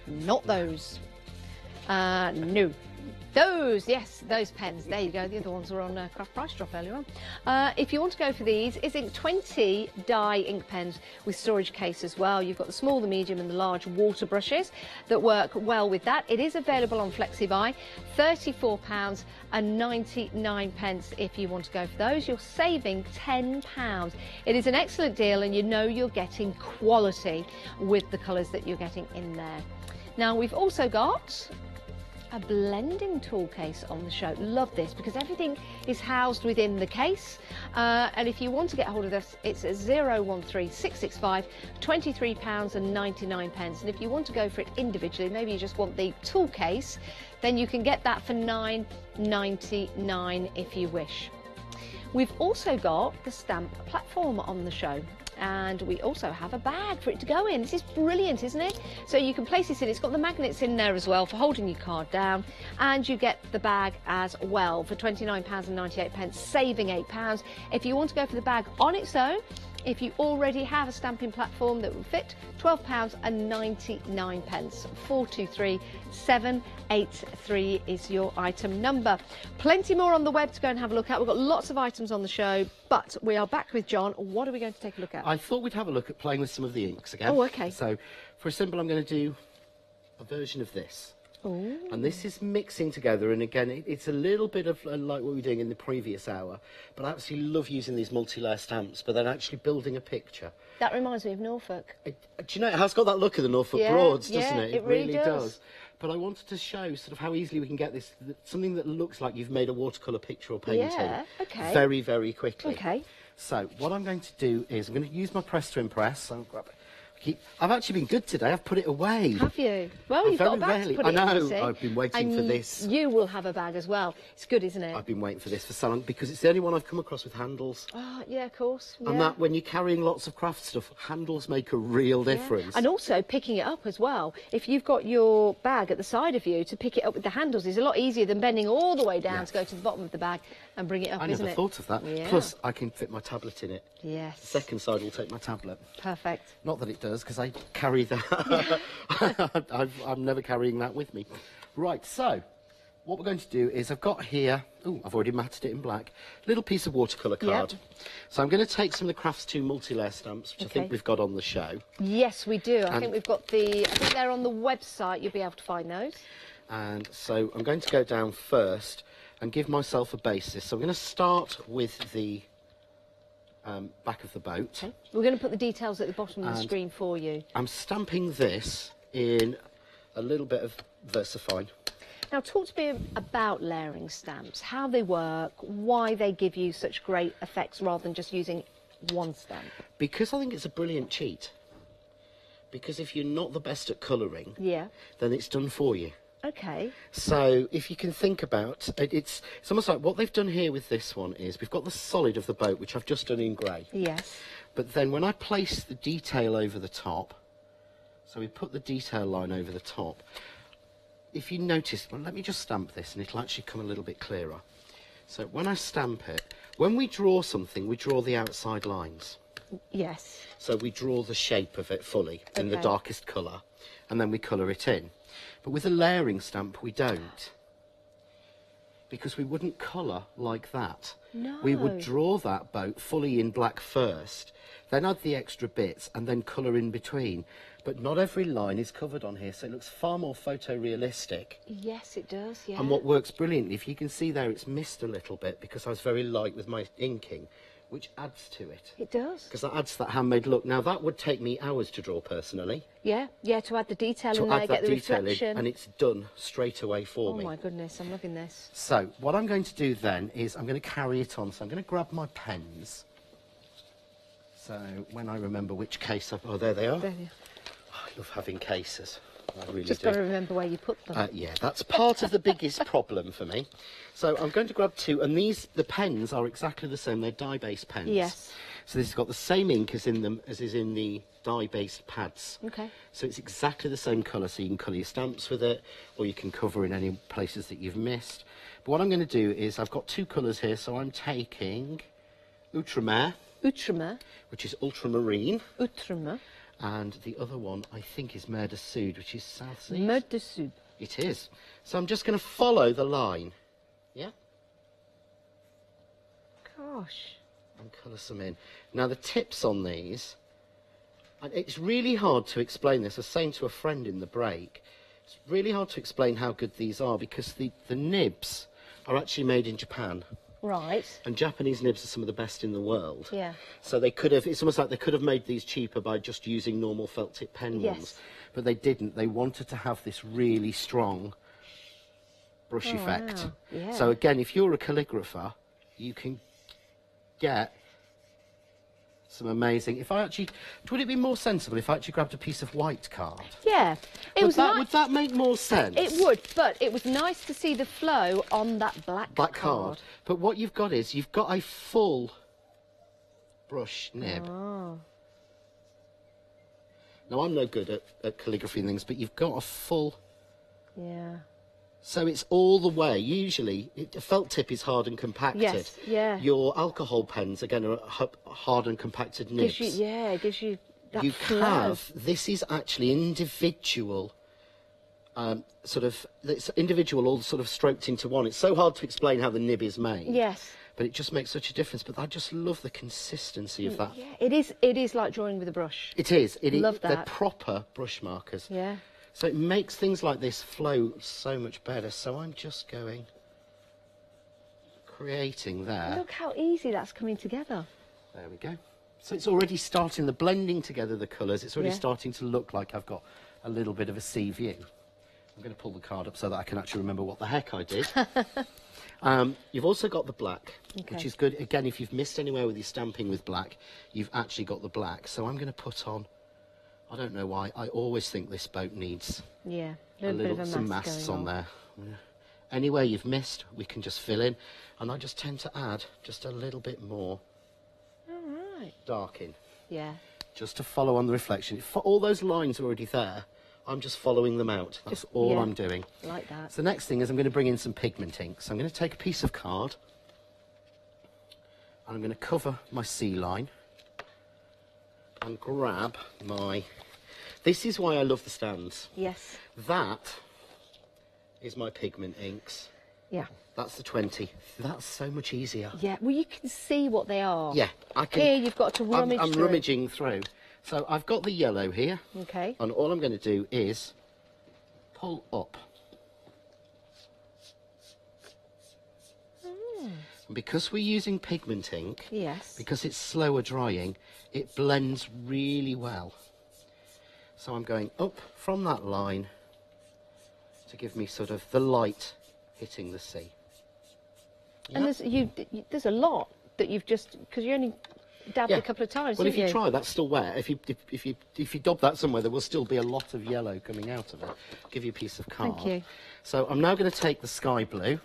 No. Yes, those pens. There you go. The other ones were on Craft Price Drop earlier on. If you want to go for these, it's 20 dye ink pens with storage case as well. You've got the small, the medium and the large water brushes that work well with that. It is available on FlexiBuy. £34.99 if you want to go for those. You're saving £10. It is an excellent deal, and you know you're getting quality with the colours that you're getting in there. Now, we've also got a blending tool case on the show. Love this because everything is housed within the case. And if you want to get hold of this, it's 013665 £23.99. And if you want to go for it individually, maybe you just want the tool case, then you can get that for £9.99 if you wish. We've also got the stamp platform on the show. And we also have a bag for it to go in. This is brilliant, isn't it? So you can place this in. It's got the magnets in there as well for holding your card down. And you get the bag as well for £29.98, saving £8. If you want to go for the bag on its own, if you already have a stamping platform that will fit, £12.99. 423783 is your item number. Plenty more on the web to go and have a look at. We've got lots of items on the show, but we are back with John. What are we going to take a look at? I thought we'd have a look at playing with some of the inks again. Oh, okay. So for a symbol, I'm going to do a version of this. Ooh. And this is mixing together, and again it's a little bit of like what we were doing in the previous hour, but I absolutely love using these multi-layer stamps, but then actually building a picture. That reminds me of Norfolk. Do you know, it has got that look of the Norfolk Yeah, Broads, doesn't yeah, it? it really does. But I wanted to show sort of how easily we can get this, something that looks like you've made a watercolour picture or painting Yeah, okay. very, very quickly. Okay. So what I'm going to do is I'm going to use my press to impress. So I'll grab it. I've actually been good today. I've put it away. Have you? Well, you've got a bag to put it in, I you know. see. I've been waiting for And this. You will have a bag as well. It's good, isn't it? I've been waiting for this for so long because it's the only one I've come across with handles. Oh, yeah, of course. Yeah. And that when you're carrying lots of craft stuff, handles make a real difference. And also picking it up as well. If you've got your bag at the side of you, to pick it up with the handles is a lot easier than bending all the way down to go to the bottom of the bag and bring it up, I isn't never it? thought of that. Yeah. Plus, I can fit my tablet in it. Yes. The second side will take my tablet. Perfect. Not that it does, because I carry that. I'm never carrying that with me. Right, so what we're going to do is I've got here, oh, I've already matted it in black, little piece of watercolour card. Yep. So I'm going to take some of the Crafts 2 multi-layer stamps, which I think we've got on the show. Yes, we do. I think we've got I think they're on the website. You'll be able to find those. And so I'm going to go down first and give myself a basis. So I'm going to start with the back of the boat. Okay. We're going to put the details at the bottom of the screen for you. I'm stamping this in a little bit of VersaFine. Now, talk to me about layering stamps, how they work, why they give you such great effects rather than just using one stamp. Because I think it's a brilliant cheat. Because if you're not the best at colouring, then it's done for you. Okay. So if you can think about it, it's almost like what they've done here with this one is we've got the solid of the boat, which I've just done in grey. Yes. But then when I place the detail over the top, so we put the detail line over the top, if you notice, well, let me just stamp this and it'll actually come a little bit clearer. So when I stamp it, when we draw something, we draw the outside lines. Yes. So we draw the shape of it fully in the darkest colour, and then we colour it in. But with a layering stamp, we don't. Because we wouldn't colour like that. No. We would draw that boat fully in black first, then add the extra bits, and then colour in between. But not every line is covered on here, so it looks far more photorealistic. Yes, it does, yeah. And what works brilliantly, if you can see there, it's missed a little bit because I was very light with my inking, which adds to it. It does. Because that adds that handmade look. Now, that would take me hours to draw, personally. Yeah, to add the detail in To there, add get that the detail reflection. in, and it's done straight away for me. Oh my goodness, I'm loving this. So, what I'm going to do then is I'm going to carry it on. So I'm going to grab my pens. So, when I remember which case oh, there they are. There you Oh, I love having cases. I really Just do. got to remember where you put them. Yeah, that's part of the biggest problem for me. So I'm going to grab two, and the pens are exactly the same. They're dye-based pens. Yes. So this has got the same ink as in them as is in the dye-based pads. Okay. So it's exactly the same colour, so you can colour your stamps with it, or you can cover in any places that you've missed. But what I'm going to do is I've got two colours here, so I'm taking Outremer, Outremer. which is ultramarine. Outremer. And the other one, I think, is Mer de Sud, which is South Seas. Mer de Sud. It is. So I'm just going to follow the line. Yeah? Gosh. And colour some in. Now, the tips on these, and it's really hard to explain this. I was saying to a friend in the break, it's really hard to explain how good these are because the nibs are actually made in Japan. Right. And Japanese nibs are some of the best in the world. Yeah. So they could have, it's almost like they could have made these cheaper by just using normal felt tip pen ones. But they didn't. They wanted to have this really strong brush effect. Wow. Yeah. So again, if you're a calligrapher, you can get some amazing. If I actually, would it be more sensible if I actually grabbed a piece of white card? Yeah. Would that make more sense? It would, but it was nice to see the flow on that black card. But what you've got is you've got a full brush nib. Oh. Now I'm no good at calligraphy and things, but you've got a full. Yeah. So it's all the way. Usually, a felt tip is hard and compacted. Yes, yeah. Your alcohol pens, again, are hard and compacted nibs. Gives you that You flow. have, this is actually individual, it's individual, all sort of stroked into one. It's so hard to explain how the nib is made. Yes. But it just makes such a difference. But I just love the consistency of that. Yeah, it is like drawing with a brush. It is. Love that. They're proper brush markers. Yeah. So it makes things like this flow so much better. So I'm just creating there. Look how easy that's coming together. There we go. So it's already starting, the blending together the colours, it's already Yeah. starting to look like I've got a little bit of a sea view. I'm going to pull the card up so that I can actually remember what the heck I did. You've also got the black, which is good. Again, if you've missed anywhere with your stamping with black, you've actually got the black. So I'm going to put on, I don't know why, I always think this boat needs Yeah. some masts on there. Yeah. Anywhere you've missed, we can just fill in. And I just tend to add just a little bit more dark in. Yeah. Just to follow on the reflection. All those lines are already there. I'm just following them out. That's all I'm doing. Like that. So the next thing is I'm going to bring in some pigment ink. So I'm going to take a piece of card and I'm going to cover my C line and grab my... This is why I love the stands. Yes. That is my pigment inks. Yeah. That's the 20. That's so much easier. Yeah. Well, you can see what they are. Yeah, I can. Here you've got to rummage I'm through. rummaging through. So I've got the yellow here. Okay. And all I'm going to do is pull up. And because we're using pigment ink, Yes. because it's slower drying, it blends really well. So I'm going up from that line to give me sort of the light hitting the sea. And there's a lot that you've just, because you only dabbed a couple of times. Well, if didn't you try, that's still wet. If you dab that somewhere, there will still be a lot of yellow coming out of it. Give you a piece of card. Thank you. So I'm now going to take the sky blue.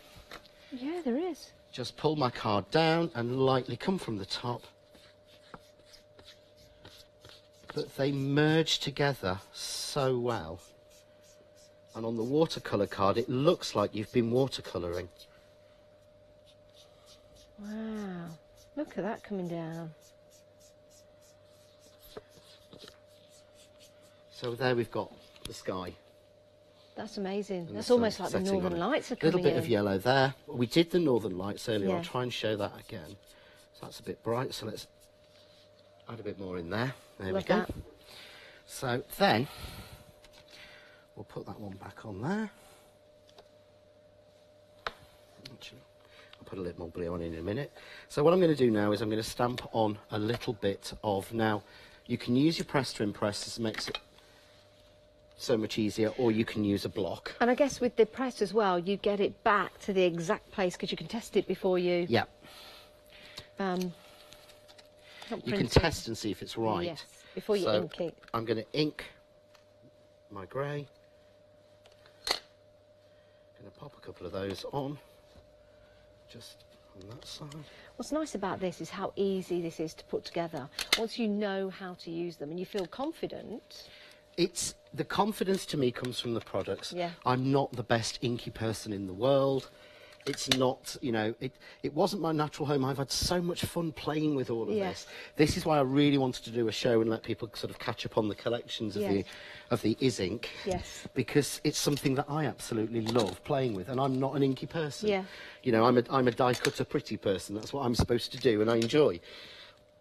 Yeah, there is. Just pull my card down and lightly come from the top. But they merge together so well. And on the watercolour card, it looks like you've been watercolouring. Wow. Look at that coming down. So there we've got the sky. That's amazing. And That's the almost sun like the setting on Northern it. Lights are A little coming bit in. of yellow there. We did the Northern Lights earlier. Yeah. I'll try and show that again. So that's a bit bright. So let's add a bit more in there. There Love we go. that. So then we'll put that one back on there. Actually, I'll put a little more blue on in a minute. So what I'm going to do now is I'm going to stamp on a little bit of, now you can use your press to impress, this makes it so much easier, or you can use a block. And I guess with the press as well, you get it back to the exact place because you can test it before you. Yeah. Not You can print it. test and see if it's right. Yes, before you So ink it. I'm going to ink my grey. Going to pop a couple of those on, just on that side. What's nice about this is how easy this is to put together. Once you know how to use them and you feel confident. It's the confidence to me comes from the products. Yeah. I'm not the best inky person in the world. It's not, you know, it wasn't my natural home. I've had so much fun playing with all of Yes. this. This is why I really wanted to do a show and let people sort of catch up on the collections of Yes. the Is-Ink. Yes. Because it's something that I absolutely love playing with, and I'm not an inky person. Yeah. You know, I'm a die cutter pretty person. That's what I'm supposed to do, and I enjoy.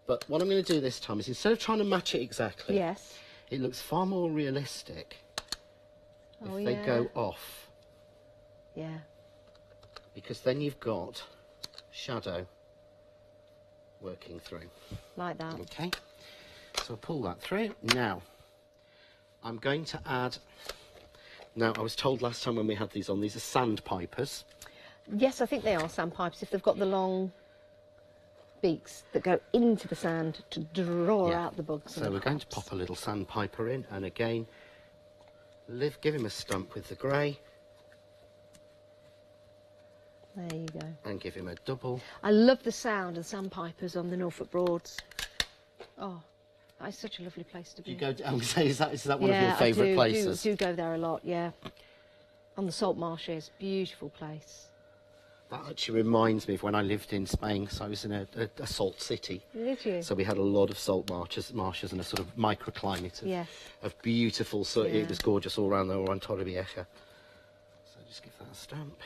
But what I'm going to do this time is, instead of trying to match it exactly, Yes. it looks far more realistic Oh, if they yeah. go off, Yeah. because then you've got shadow working through. Like that. Okay, so I'll pull that through. Now, I'm going to add Now, I was told last time when we had these on, these are sandpipers. Yes, I think they are sandpipers if they've got the long beaks that go into the sand to draw out the bugs. So we're going to pop a little sandpiper in, and again, give him a stump with the grey. There you go. And give him a double. I love the sound of sandpipers on the Norfolk Broads. Oh, that's such a lovely place to be. Do you go? I would say, is that one of your favourite places? I do go there a lot. Yeah, on the salt marshes, beautiful place. That actually reminds me of when I lived in Spain. So I was in a salt city. Did you? So we had a lot of salt marshes and a sort of microclimate of beautiful. So it was gorgeous all around the Torrevieja. So just give that a stamp.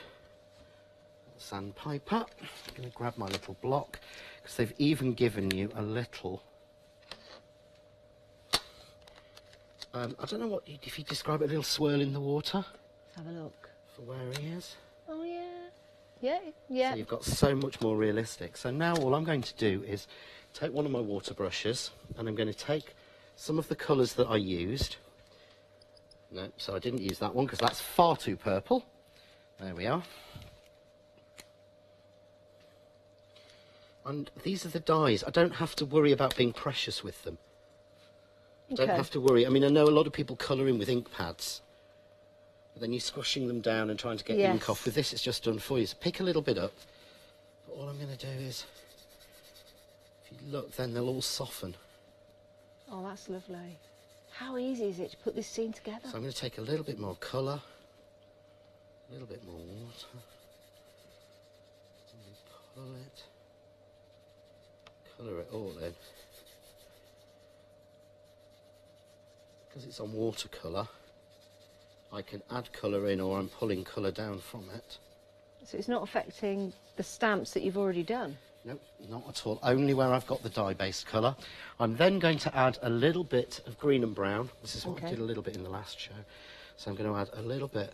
Sandpiper. I'm going to grab my little block because they've even given you a little. I don't know if you describe it, a little swirl in the water. Let's have a look. For where he is. Oh yeah. Yeah, yeah. So you've got so much more realistic. So now all I'm going to do is take one of my water brushes and I'm going to take some of the colours that I used. No, so I didn't use that one because that's far too purple. There we are. And these are the dyes. I don't have to worry about being precious with them. Okay. Don't have to worry. I mean, I know a lot of people colour in with ink pads. But then you're squashing them down and trying to get ink off. With this, it's just done for you. So pick a little bit up. But all I'm going to do is, if you look, then they'll all soften. Oh, that's lovely. How easy is it to put this scene together? So I'm going to take a little bit more colour. A little bit more water. And pull it. Colour it all in. Because it's on watercolour, I can add colour in or I'm pulling colour down from it. So it's not affecting the stamps that you've already done? Nope, not at all. Only where I've got the dye-based colour. I'm then going to add a little bit of green and brown. This is what I did a little bit in the last show. So I'm going to add a little bit.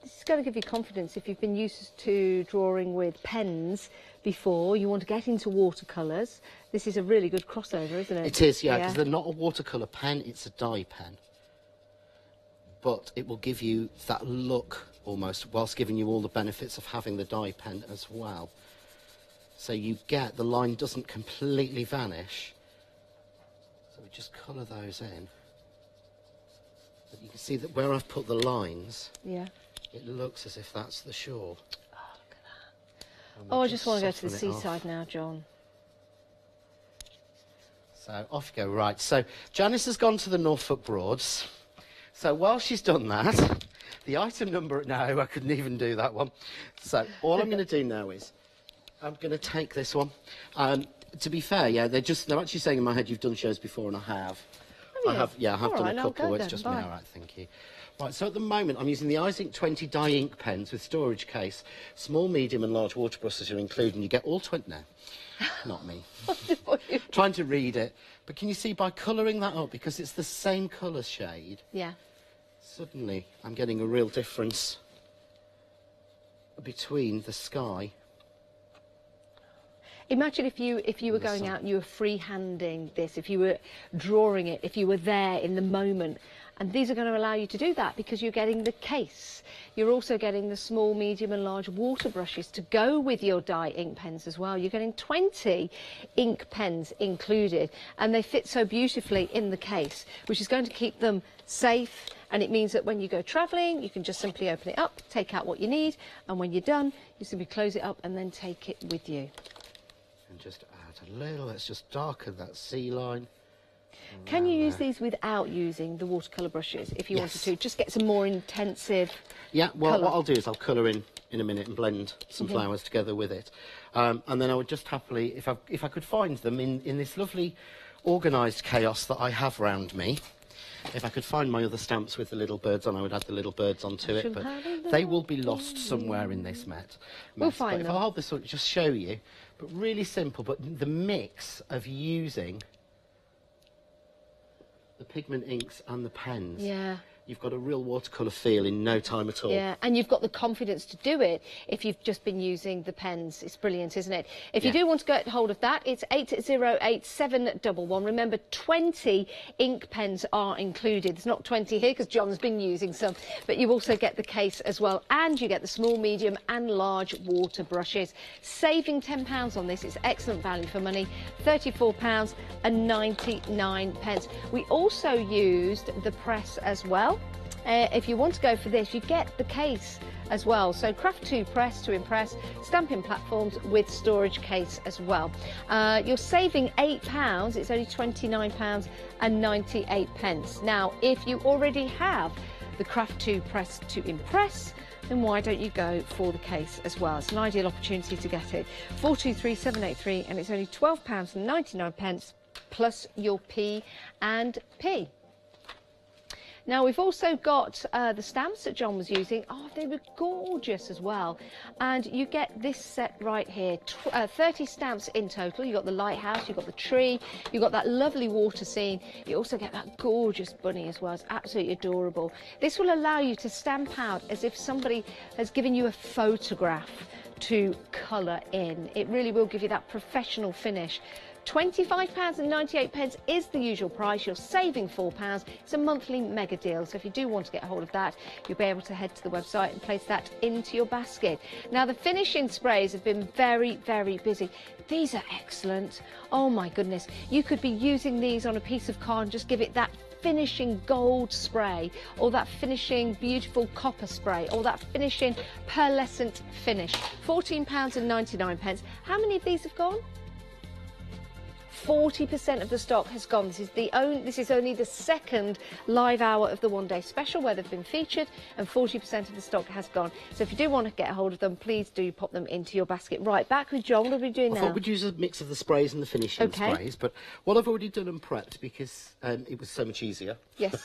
This is going to give you confidence if you've been used to drawing with pens before. You want to get into watercolours. This is a really good crossover, isn't it? It is, yeah, because they're not a watercolour pen, it's a dye pen. But it will give you that look almost, whilst giving you all the benefits of having the dye pen as well. So you get, the line doesn't completely vanish. So we just colour those in. But you can see that where I've put the lines, it looks as if that's the shore. Oh, look at that. Oh, I just want to go to the seaside now, John. So off you go. Right, so Janice has gone to the Norfolk Broads. So while she's done that, the item number, no, I couldn't even do that one. So all I'm going to do now is, I'm going to take this one. To be fair, yeah, they're actually saying in my head, you've done shows before, and I have. I have done a couple. It's just me. All right, thank you. Right, so at the moment I'm using the Isink 20 dye ink pens with storage case. Small, medium and large water brushes are included, and you get all 20... No, not me. Trying to read it. But can you see by colouring that up, because it's the same colour shade, suddenly I'm getting a real difference between the sky. Imagine if you were going out and you were freehanding this, if you were drawing it, if you were there in the moment. And these are going to allow you to do that because you're getting the case. You're also getting the small, medium and large water brushes to go with your dye ink pens as well. You're getting 20 ink pens included, and they fit so beautifully in the case, which is going to keep them safe. And it means that when you go travelling, you can just simply open it up, take out what you need, and when you're done, you simply close it up and then take it with you. And just add a little, let's just darken that sea line. Can you use these without using the watercolour brushes if you wanted to? Just get some more intensive what I'll do is I'll colour in a minute and blend some flowers together with it. And then I would just happily, if I could find them in this lovely organised chaos that I have round me, if I could find my other stamps with the little birds on, I would add the little birds onto it, but they will be lost somewhere in this mess. We'll find them. If I'll hold this one, just show you, but really simple, but the mix of using the pigment inks and the pens you've got a real watercolour feel in no time at all. Yeah, and you've got the confidence to do it if you've just been using the pens. It's brilliant, isn't it? If you do want to get hold of that, it's 808711. Remember, 20 ink pens are included. There's not 20 here because John's been using some, but you also get the case as well, and you get the small, medium and large water brushes. Saving £10 on this is excellent value for money, £34.99. We also used the press as well. If you want to go for this, you get the case as well. So Craft 2 press to impress, stamping platforms with storage case as well. You're saving £8, it's only £29.98. Now, if you already have the Craft 2 press to impress, then why don't you go for the case as well? It's an ideal opportunity to get it. 423783, and it's only £12.99 plus your P&P. Now, we've also got the stamps that John was using. Oh, they were gorgeous as well. And you get this set right here, 30 stamps in total. You've got the lighthouse, you've got the tree, you've got that lovely water scene. You also get that gorgeous bunny as well. It's absolutely adorable. This will allow you to stamp out as if somebody has given you a photograph to colour in. It really will give you that professional finish. £25.98 is the usual price. You're saving £4. It's a monthly mega deal, so if you do want to get hold of that, you'll be able to head to the website and place that into your basket. Now, the finishing sprays have been very, very busy. These are excellent. Oh my goodness, you could be using these on a piece of card and just give it that finishing gold spray, or that finishing beautiful copper spray, or that finishing pearlescent finish. £14.99. How many of these have gone? 40% of the stock has gone. This is only the second live hour of the one-day special where they've been featured, and 40% of the stock has gone. So if you do want to get a hold of them, please do pop them into your basket. Right, back with John. What are we doing now? I thought we'd use a mix of the sprays and the finishing sprays, but what I've already done and prepped, because it was so much easier yes.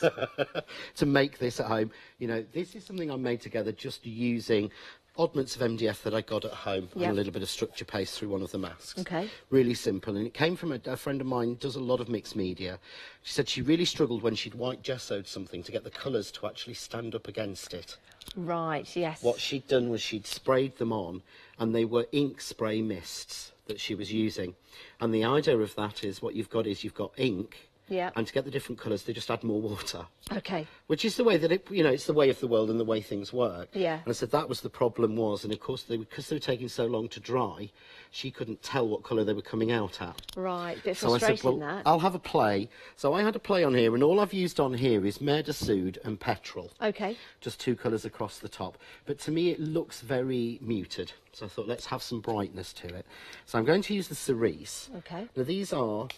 to make this at home. You know, this is something I made together just using oddments of MDF that I got at home, and a little bit of structure paste through one of the masks. Okay. Really simple, and it came from a friend of mine who does a lot of mixed media. She said she really struggled when she'd white gessoed something to get the colours to actually stand up against it. Right, yes. What she'd done was she'd sprayed them on, and they were ink spray mists that she was using. And the idea of that is what you've got ink, and to get the different colours, they just add more water. Okay. Which is the way that it's the way of the world and the way things work. Yeah. And I said that was the problem was, and of course, because they were taking so long to dry, she couldn't tell what colour they were coming out at. Right, bit frustrating. So I said, well, I'll have a play. So I had a play on here, and all I've used on here is Mer de Soude and Petrol. Okay. Just two colours across the top. But to me, it looks very muted. So I thought, let's have some brightness to it. So I'm going to use the cerise. Okay. Now, these are...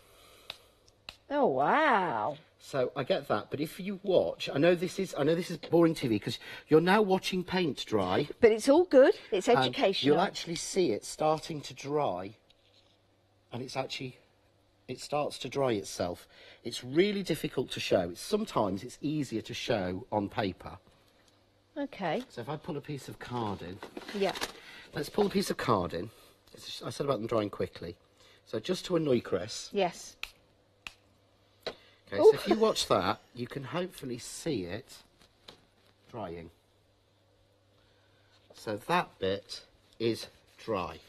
Oh, wow. So I get that, but if you watch, I know this is boring TV because you're now watching paint dry. But it's all good. It's educational. You'll actually see it starting to dry, and it starts to dry itself. It's really difficult to show. Sometimes it's easier to show on paper. Okay. So if I pull a piece of card in. Yeah. Let's pull a piece of card in. I said about them drying quickly. So just to annoy Chris. Yes. Okay, so if you watch that, you can hopefully see it drying. So that bit is dry.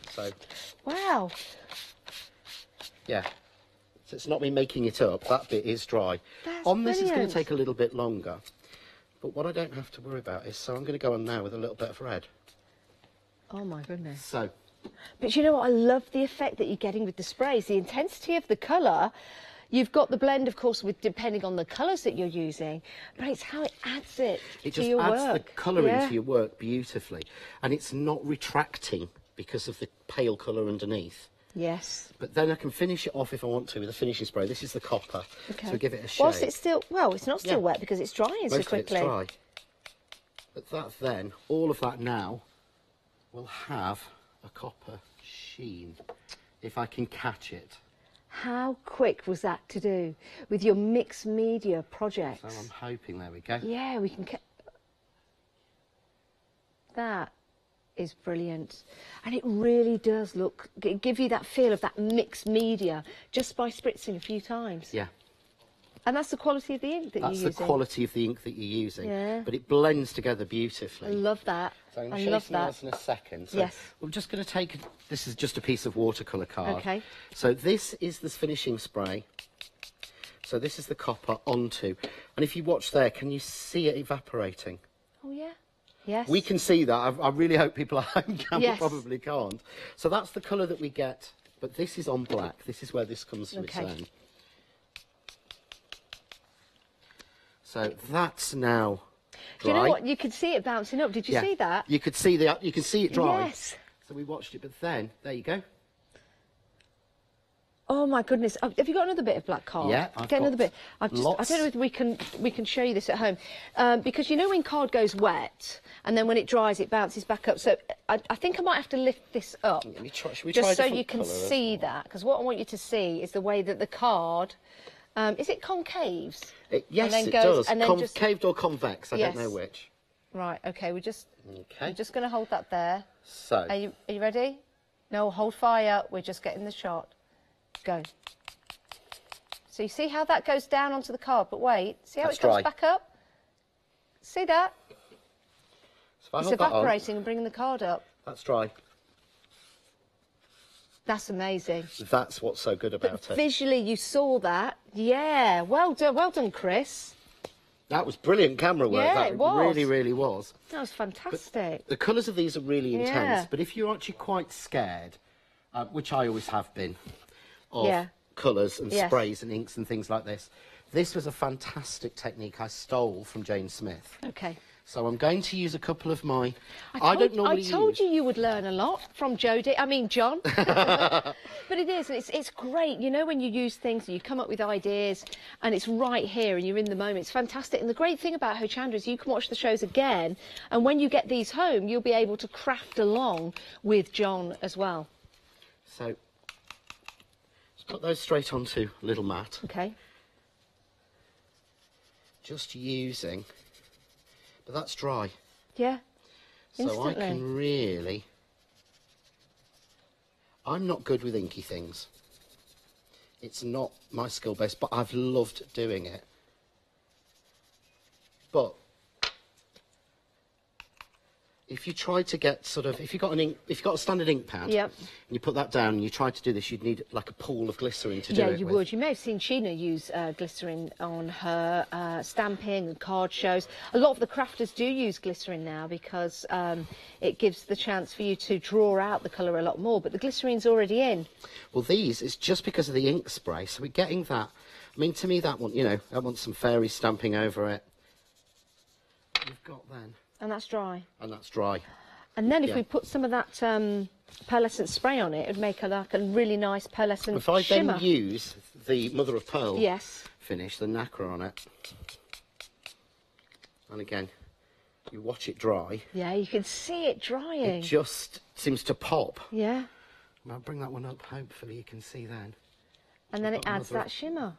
So... Wow. Yeah. So it's not me making it up, that bit is dry. That's on this, brilliant. It's going to take a little bit longer. But what I don't have to worry about is, so I'm going to go on now with a little bit of red. Oh my goodness. So... But you know what, I love the effect that you're getting with the sprays, the intensity of the colour. You've got the blend, of course, with depending on the colours that you're using, but it's how it adds it to your work. It just adds the colour into your work beautifully, and it's not retracting because of the pale colour underneath. Yes. But then I can finish it off if I want to with a finishing spray. This is the copper, so give it a shake. Whilst it's still, well, it's not still wet because it's drying so quickly. Most of it's dry. But that then, all of that now will have a copper sheen, if I can catch it. How quick was that to do with your mixed media projects? So I'm hoping, there we go. Yeah, we can... That is brilliant. And it really does give you that feel of that mixed media just by spritzing a few times. Yeah. And that's the quality of the ink that you're using? That's the quality of the ink that you're using. Yeah. But it blends together I beautifully. love that. So I'm I going to love show you that. some in a second. So Yes. I'm just going to take, this is just a piece of watercolour card. Okay. So this is the finishing spray. So this is the copper onto. And if you watch there, can you see it evaporating? Oh, yeah. Yes. We can see that. I really hope people at home can, Yes. but probably can't. So that's the colour that we get. But this is on black. This is where this comes to its Okay. own. So that's now dry. Do you know what? You could see it bouncing up. Did you Yeah. see that? You could see you can see it dry. Yes. So we watched it, but then there you go. Oh my goodness! Have you got another bit of black card? Yeah, I've Get another got bit. I lots. don't know if we can show you this at home, because you know when card goes wet and then when it dries it bounces back up. So I think I might have to lift this up Let me try. Should we try a just so different you can colour as see well? that. Because what I want you to see is the way that the card is it concaves? Yes, then it goes- does. and then just- Concaved or convex? I Yes. don't know which. Right. Okay. We're just Okay. going to hold that there. So Are you ready? No, hold fire. We're just getting the shot. Go. So you see how that goes down onto the card, but wait, see how That's it comes dry. back up? See that? if I It's hold that on, evaporating and bringing the card up. that's dry. That's amazing. That's what's so good about it. Visually, you saw that. Yeah, well done, Chris. That was brilliant camera work. Yeah, that it was. really, really was. That was fantastic. The colours of these are really intense, Yeah. but if you're actually quite scared, which I always have been, of Yeah. colours and Yes. sprays and inks and things like this was a fantastic technique I stole from Jane Smith. Okay. So I'm going to use a couple of my... I don't normally I told use... you would learn a lot from John. But it is, it's great. You know, when you use things and you come up with ideas and it's right here and you're in the moment, it's fantastic. And the great thing about Hochanda is you can watch the shows again, and when you get these home, you'll be able to craft along with John as well. So let's put those straight onto a little mat. Okay. Just using... But that's dry. Yeah. So Instantly. I can really... I'm not good with inky things. It's not my skill base, but I've loved doing it. But if you try to get sort of, if you've got a standard ink pad, Yep. and you put that down and you try to do this, you'd need like a pool of glycerin to do Yeah, it you with. would. You may have seen Sheena use glycerin on her stamping and card shows. A lot of the crafters do use glycerin now because it gives the chance for you to draw out the colour a lot more, but the glycerin's already in. Well, these, it's just because of the ink spray, so we're getting that. I mean, to me, that one, you know, I want some fairy stamping over it. We've got then, And that's dry. and that's dry. And then if Yeah. we put some of that pearlescent spray on it, it would make like a really nice pearlescent If I shimmer. then use the mother of pearl Yes. finish, the nacre on it, and again, you watch it dry, Yeah, you can see it drying. it just seems to pop. Yeah. I'll bring that one up, hopefully you can see then. And then it Got adds another- that shimmer.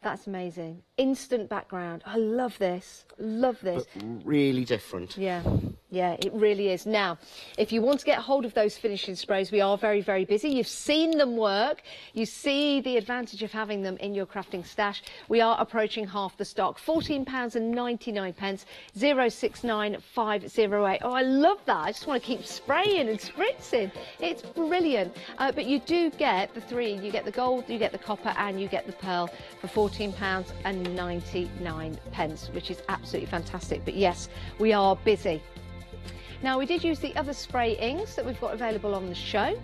That's amazing. Instant background. I love this. Love this. But really different. Yeah, yeah, it really is. Now, if you want to get hold of those finishing sprays, we are very, very busy. You've seen them work. You see the advantage of having them in your crafting stash. We are approaching half the stock. £14.99, 069508. Oh, I love that. I just want to keep spraying and spritzing. It's brilliant. But you do get the three. You get the gold, you get the copper, and you get the pearl for £14.99, which is absolutely fantastic. But yes, we are busy. Now, we did use the other spray inks that we've got available on the show.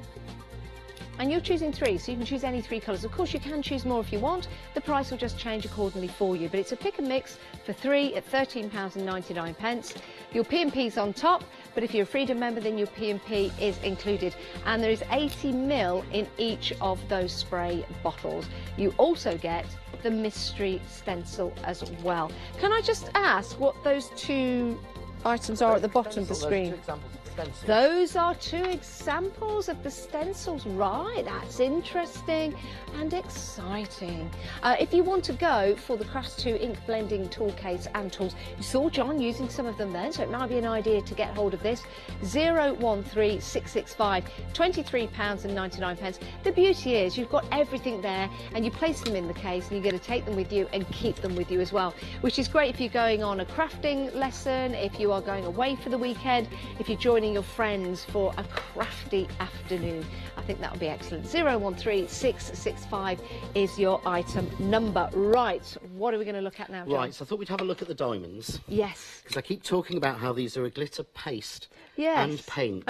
And you're choosing three, so you can choose any three colours. Of course, you can choose more if you want. The price will just change accordingly for you. But it's a pick and mix for three at £13.99. Your P&P's on top, but if you're a Freedom member, then your P&P is included. And there is 80ml in each of those spray bottles. You also get the mystery stencil as well. Can I just ask what those two items are at the bottom of the screen? Two examples of stencils. Those are 2 examples of the stencils. Right, that's interesting and exciting. If you want to go for the Crafts 2 ink blending toolcase and tools, you saw John using some of them then, so it might be an idea to get hold of this. 013665 £23.99. The beauty is you've got everything there and you place them in the case and you're going to take them with you and keep them with you as well, which is great if you're going on a crafting lesson, if you are going away for the weekend, if you're joining your friends for a crafty afternoon. I think that would be excellent. 013665 is your item number. Right, what are we going to look at now, John? Right, so I thought we'd have a look at the diamonds. Yes. Because I keep talking about how these are a glitter paste Yes. and paint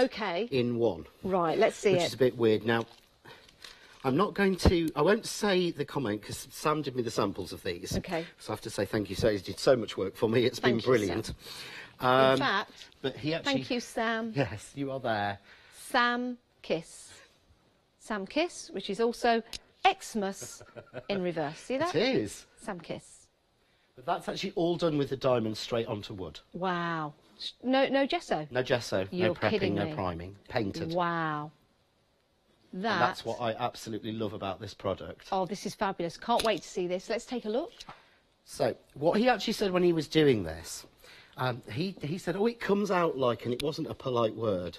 in one. Right, let's see which it. is a bit weird. Now, I'm not going to, I won't say the comment because Sam did me the samples of these. Okay. So I have to say thank you. So he did so much work for me. It's been Thank you, brilliant. In fact, but he actually, thank you, Sam. Yes, you are there. Sam Kiss. Sam Kiss, which is also Xmas in reverse. See that? It is. Sam Kiss. But that's actually all done with the diamonds straight onto wood. Wow. No gesso? No gesso, You're no prepping, kidding no me. priming. Painted. Wow. And that's what I absolutely love about this product. Oh, this is fabulous. Can't wait to see this. Let's take a look. So, what he actually said when he was doing this, he said, oh, it comes out like, and it wasn't a polite word.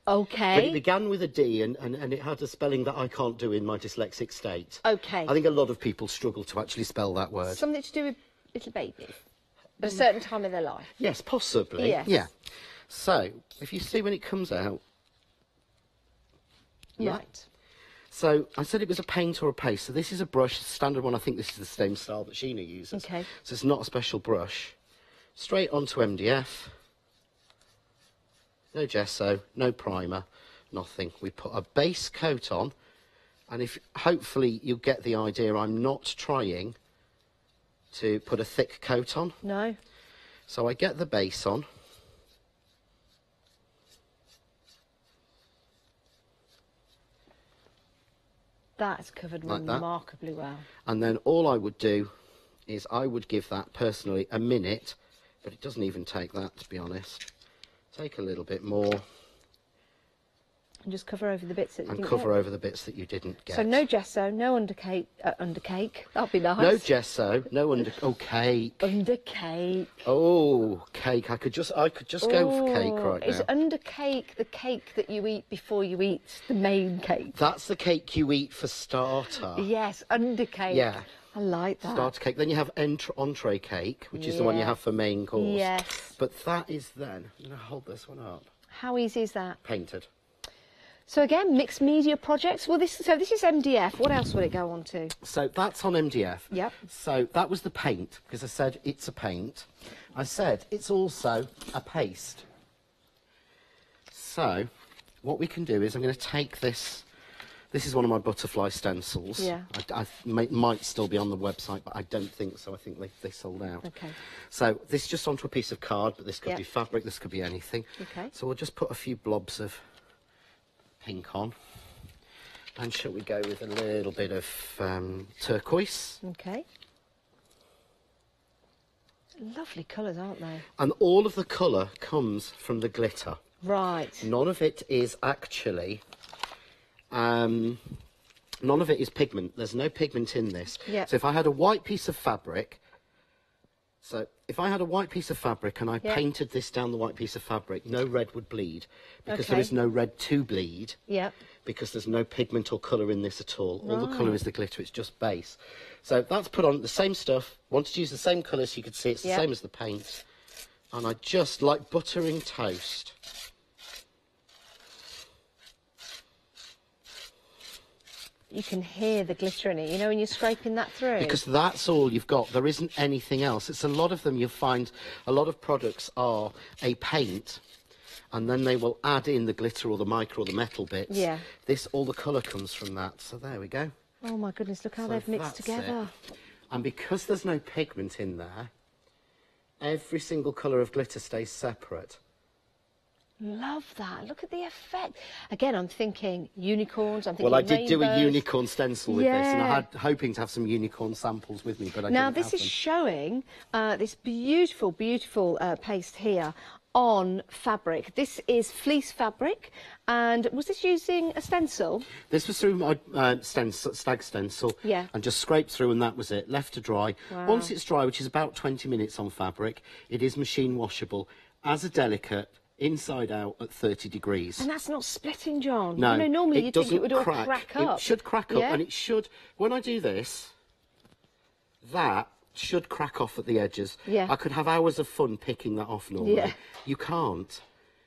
Okay. But it began with a D and it had a spelling that I can't do in my dyslexic state. Okay. I think a lot of people struggle to actually spell that word. Something to do with little babies at a certain time of their life. Yes, possibly. Yes. Yeah. So, if you see when it comes out. Yeah. Right. So, I said it was a paint or a paste. So, this is a brush, standard one. I think this is the same style that Sheena uses. Okay. So, it's not a special brush. Straight onto MDF. No gesso, no primer, nothing. We put a base coat on. And if hopefully you'll get the idea, I'm not trying to put a thick coat on. No. So I get the base on. That's covered Like that. remarkably well. And then all I would do is I would give that personally a minute, but it doesn't even take that, to be honest. Take a little bit more And just cover over the bits that you and didn't cover get. over the bits that you didn't get. So no gesso, no undercake. Undercake. That'd be nice. No gesso, no oh, cake. Undercake. Oh, cake. I could just go for cake right Is now. undercake the cake that you eat before you eat the main cake? That's the cake you eat for starter. Yes, undercake. Yeah. I like that. Starter cake. Then you have entree cake, which is the one you Yeah. have for main course. Yes. But that is then, I'm going to hold this one up, How easy is that? painted. So again, mixed media projects. Well, this is MDF. What else would it go on to? So that's on MDF. Yep. So that was the paint, because I said it's a paint. I said it's also a paste. So what we can do is I'm going to take this. This is one of my butterfly stencils. Yeah. Might still be on the website, but I don't think so. I think they sold out. Okay. So this just onto a piece of card, but this could Yep. be fabric, this could be anything. Okay. So we'll just put a few blobs of pink on. And shall we go with a little bit of turquoise? Okay. Lovely colours, aren't they? And all of the colour comes from the glitter. Right. None of it is actually, none of it is pigment. There's no pigment in this. Yeah. So if I had a white piece of fabric, and I Yeah. painted this down the white piece of fabric, no red would bleed because Okay. there is no red to bleed. Yep. Because there's no pigment or colour in this at all. All the colour is the glitter, it's just base. So that's put on the same stuff. Wanted to use the same colour so you could see it's the Yep. same as the paint. And I just like buttering toast. You can hear the glitter in it, you know, when you're scraping that through. Because that's all you've got. There isn't anything else. It's a lot of them. You'll find a lot of products are a paint, and then they will add in the glitter or the mica or the metal bits. Yeah. All the colour comes from that. So there we go. Oh my goodness, look how So they've mixed that's together. it. And because there's no pigment in there, every single colour of glitter stays separate. Love that. Look at the effect. Again, I'm thinking unicorns. I'm thinking Well, I did do a rainbows. unicorn stencil with this, and I Yeah. had hoping to have some unicorn samples with me, but I Now, didn't this have is them. showing this beautiful, beautiful paste here on fabric. This is fleece fabric, and was this using a stencil? This was through my stag stencil, Yeah. and just scraped through, and that was it. Left to dry. Wow. Once it's dry, which is about 20 minutes on fabric, it is machine washable as a delicate, inside out at 30 degrees. And that's not splitting, John. No, You know, normally you'd think doesn't it would all crack up. It should crack up, Yeah. and it should, when I do this, that should crack off at the edges. Yeah. I could have hours of fun picking that off normally. Yeah. You can't.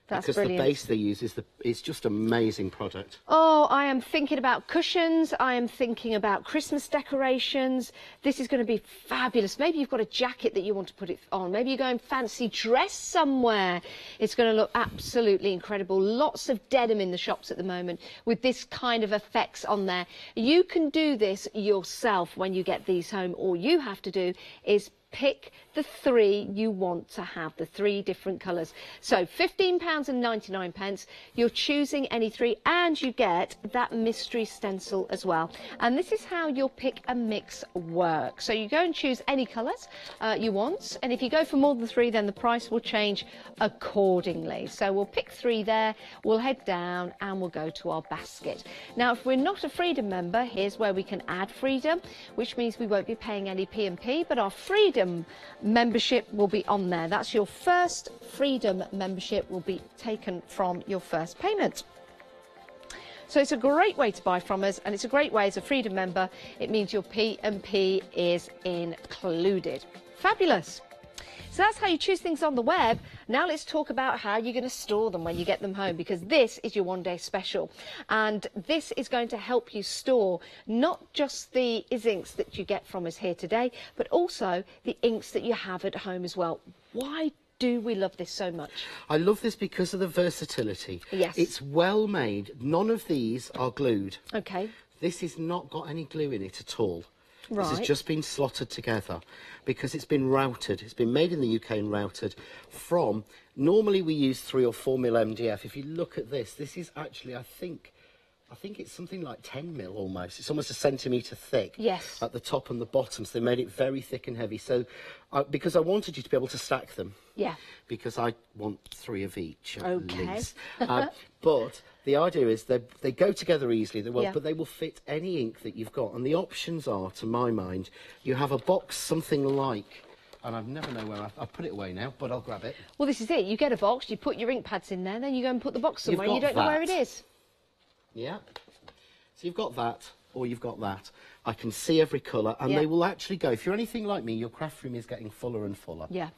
That's because brilliant. the base they use is it's just amazing product. Oh, I am thinking about cushions. I am thinking about Christmas decorations. This is going to be fabulous. Maybe you've got a jacket that you want to put it on. Maybe you're going fancy dress somewhere. It's going to look absolutely incredible. Lots of denim in the shops at the moment with this kind of effects on there. You can do this yourself when you get these home. All you have to do is pick the 3 you want to have, the 3 different colours. So £15.99. You're choosing any 3, and you get that mystery stencil as well. And this is how your pick and mix works. So you go and choose any colours you want, and if you go for more than 3, then the price will change accordingly. So we'll pick 3 there, we'll head down and we'll go to our basket. Now, if we're not a Freedom member, here's where we can add Freedom, which means we won't be paying any P&P, but our Freedom membership will be on there. That's your first Freedom membership, will be taken from your first payment. So it's a great way to buy from us, and it's a great way as a Freedom member. It means your P&P is included. Fabulous. So that's how you choose things on the web. Now let's talk about how you're going to store them when you get them home, because this is your one-day special. And this is going to help you store not just the inks that you get from us here today, but also the inks that you have at home as well. Why do we love this so much? I love this because of the versatility. Yes. It's well made. None of these are glued. Okay. This has not got any glue in it at all. Right. This has just been slotted together because it's been routed. It's been made in the UK and routed from, normally we use 3 or 4 mil MDF. If you look at this, this is actually, I think it's something like 10 mil almost. It's almost a centimetre thick. Yes. At the top and the bottom, so they made it very thick and heavy. So, because I wanted you to be able to stack them. Yeah. Because I want 3 of each at Okay. least. But the idea is they go together easily, Yeah. but they will fit any ink that you've got. And the options are, to my mind, you have a box something like, and I never know where I'll put it away now, but I'll grab it. Well, this is it. You get a box, you put your ink pads in there, then you go and put the box somewhere. You got don't know where it that. is. Yeah. So you've got that, or you've got that. I can see every colour, and Yeah. they will actually go. If you're anything like me, your craft room is getting fuller and fuller. Yeah.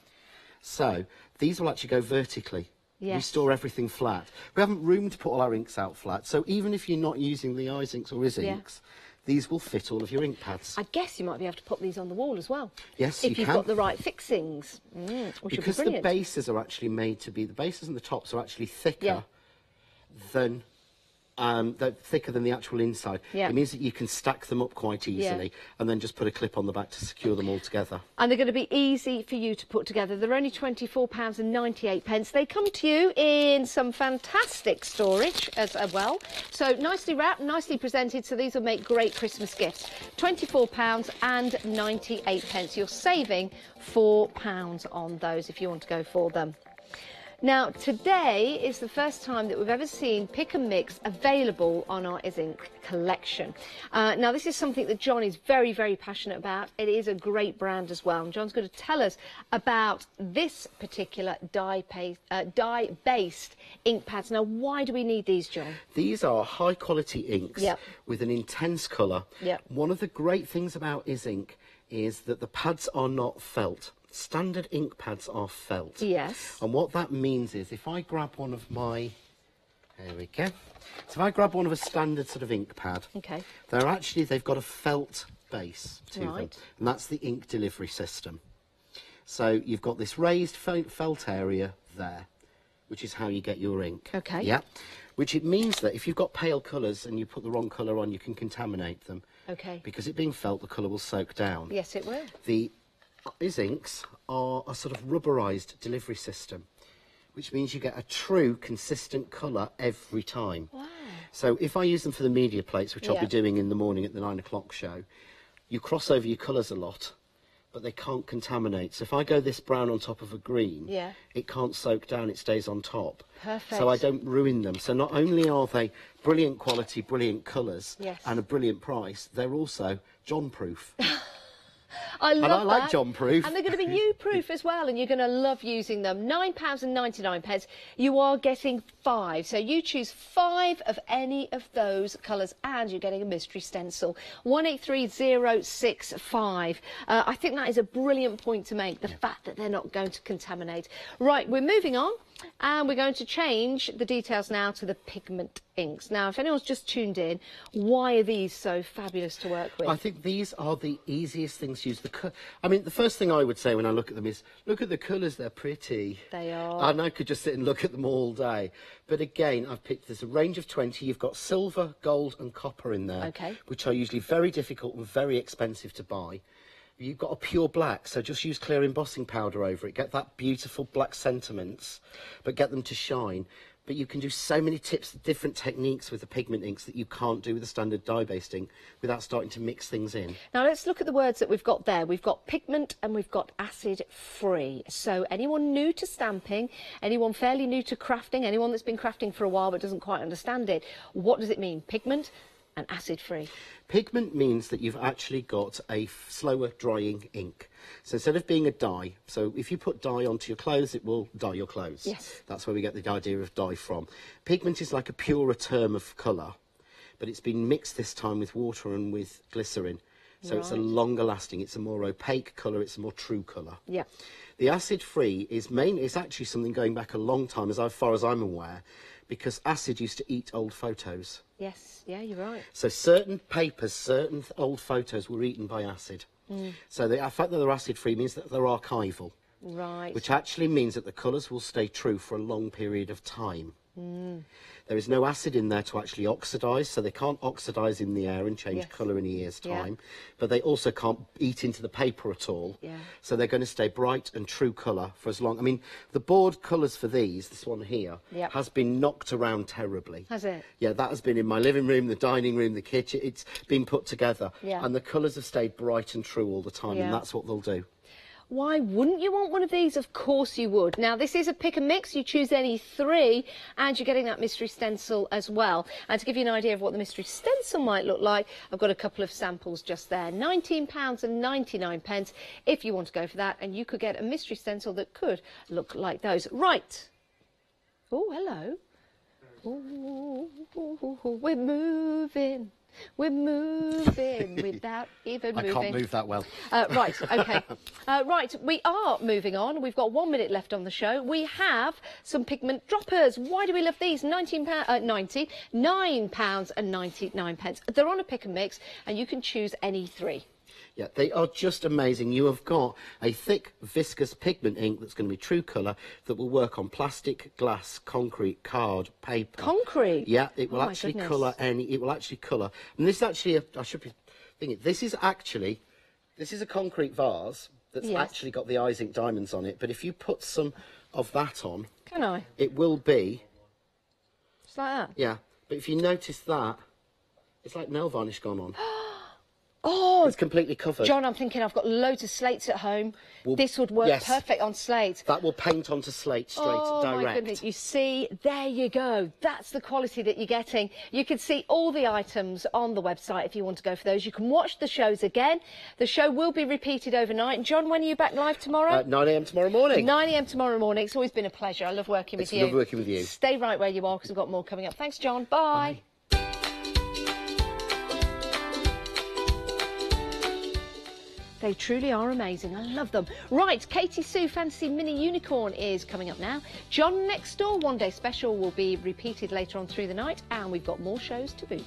So these will actually go vertically. We Yes. store everything flat. We haven't room to put all our inks out flat. So even if you're not using the eyes inks or Is inks, these will fit all of your ink pads. I guess you might be able to put these on the wall as well. Yes, if you you've can. got the right fixings. Which Because would be the brilliant. bases are actually made to be, the bases and the tops are actually thicker Yeah. than they're thicker than the actual inside. Yeah. It means that you can stack them up quite easily and then just put a clip on the back to secure them all together. And they're going to be easy for you to put together. They're only £24.98. They come to you in some fantastic storage as well. So nicely wrapped, nicely presented. So these will make great Christmas gifts. £24.98. You're saving £4 on those if you want to go for them. Now, today is the first time that we've ever seen Pick and Mix available on our Ink collection. Now, this is something that John is very, very passionate about. It is a great brand as well. And John's going to tell us about this particular dye-based ink pads. Now, why do we need these, John? These are high-quality inks with an intense colour. One of the great things about Ink is that the pads are not felt. Standard ink pads are felt. Yes. And what that means is if I grab one of my, there we go. So if I grab one of a standard sort of ink pad, they've got a felt base to them. And that's the ink delivery system. So you've got this raised felt area there, which is how you get your ink. Okay. Yeah. Which it means that if you've got pale colours and you put the wrong colour on, you can contaminate them. Okay. Because it being felt, the colour will soak down. Yes, it will. The inks are a sort of rubberised delivery system, which means you get a true consistent colour every time. Wow. So if I use them for the media plates, which I'll be doing in the morning at the 9 o'clock show, you cross over your colours a lot, but they can't contaminate. So if I go this brown on top of a green, Yeah. it can't soak down, it stays on top. Perfect. So I don't ruin them. So not only are they brilliant quality, brilliant colours, Yes. and a brilliant price, they're also John-proof. I love And I like that. John-proof. And they're going to be you-proof as well, and you're going to love using them. £9.99. You are getting 5. So you choose 5 of any of those colours, and you're getting a mystery stencil. 183065. I think that is a brilliant point to make, the fact that they're not going to contaminate. Right, we're moving on, and we're going to change the details now to the pigment inks. Now, if anyone's just tuned in, why are these so fabulous to work with? I think these are the easiest things to use. I mean, the first thing I would say when I look at them is, look at the colours, they're pretty. They are. And I could just sit and look at them all day. But again, I've picked, there's a range of 20. You've got silver, gold and copper in there, Okay. which are usually very difficult and very expensive to buy. You've got a pure black, so just use clear embossing powder over it. Get that beautiful black sentiments, but get them to shine. But you can do so many tips, different techniques with the pigment inks that you can't do with the standard dye-based ink without starting to mix things in. Now let's look at the words that we've got there. We've got pigment and we've got acid free. So anyone new to stamping, anyone fairly new to crafting, anyone that's been crafting for a while but doesn't quite understand it, what does it mean? Pigment and acid free. Pigment means that you've actually got a slower drying ink. So instead of being a dye, so if you put dye onto your clothes, it will dye your clothes. Yes. That's where we get the idea of dye from. Pigment is like a purer term of colour, but it's been mixed this time with water and with glycerin. So it's a longer lasting, it's a more opaque colour, it's a more true colour. Yeah. The acid free is actually something going back a long time, as far as I'm aware, because acid used to eat old photos. Yes, yeah, you're right. So certain papers, certain old photos were eaten by acid. So the fact that they're acid free means that they're archival, Right. which actually means that the colours will stay true for a long period of time. There is no acid in there to actually oxidise, so they can't oxidise in the air and change colour in a year's time. But they also can't eat into the paper at all. Yeah. So they're going to stay bright and true colour for as long. I mean, the board colours for these, this one here, has been knocked around terribly. Has it? Yeah, that has been in my living room, the dining room, the kitchen. It's been put together. Yeah. And the colours have stayed bright and true all the time, Yeah. and that's what they'll do. Why wouldn't you want one of these? Of course you would. Now, this is a pick and mix. You choose any 3, and you're getting that mystery stencil as well. And to give you an idea of what the mystery stencil might look like, I've got a couple of samples just there. £19.99 if you want to go for that, and you could get a mystery stencil that could look like those. Right. Oh, hello. Ooh, we're moving. We're moving without even moving. I can't move that well. Right, OK. Right, we are moving on. We've got 1 minute left on the show. We have some pigment droppers. Why do we love these? £9.99. They're on a pick and mix, and you can choose any 3. Yeah, they are just amazing. You have got a thick, viscous pigment ink that's going to be true colour that will work on plastic, glass, concrete, card, paper. Concrete? Yeah, it will Oh, my actually goodness. colour any. It will actually colour. And this is actually, I should be thinking, this is a concrete vase that's actually got the eyes ink diamonds on it. But if you put some of that on, Can I? it will be. Just like that? Yeah, but if you notice that, it's like nail varnish gone on. Oh, It's completely covered. John, I'm thinking I've got loads of slates at home. This would work perfect on slate. That will paint onto slate straight, Oh, direct. my goodness. You see, there you go. That's the quality that you're getting. You can see all the items on the website if you want to go for those. You can watch the shows again. The show will be repeated overnight. John, when are you back live tomorrow? 9 a.m. tomorrow morning. 9 a.m. tomorrow morning. It's always been a pleasure. I love working with you. Love working with you. Stay right where you are because we've got more coming up. Thanks, John. Bye. They truly are amazing. I love them. Right, Katie Sue Fantasy Mini Unicorn is coming up now. John Next Door One Day Special will be repeated later on through the night, and we've got more shows to boot.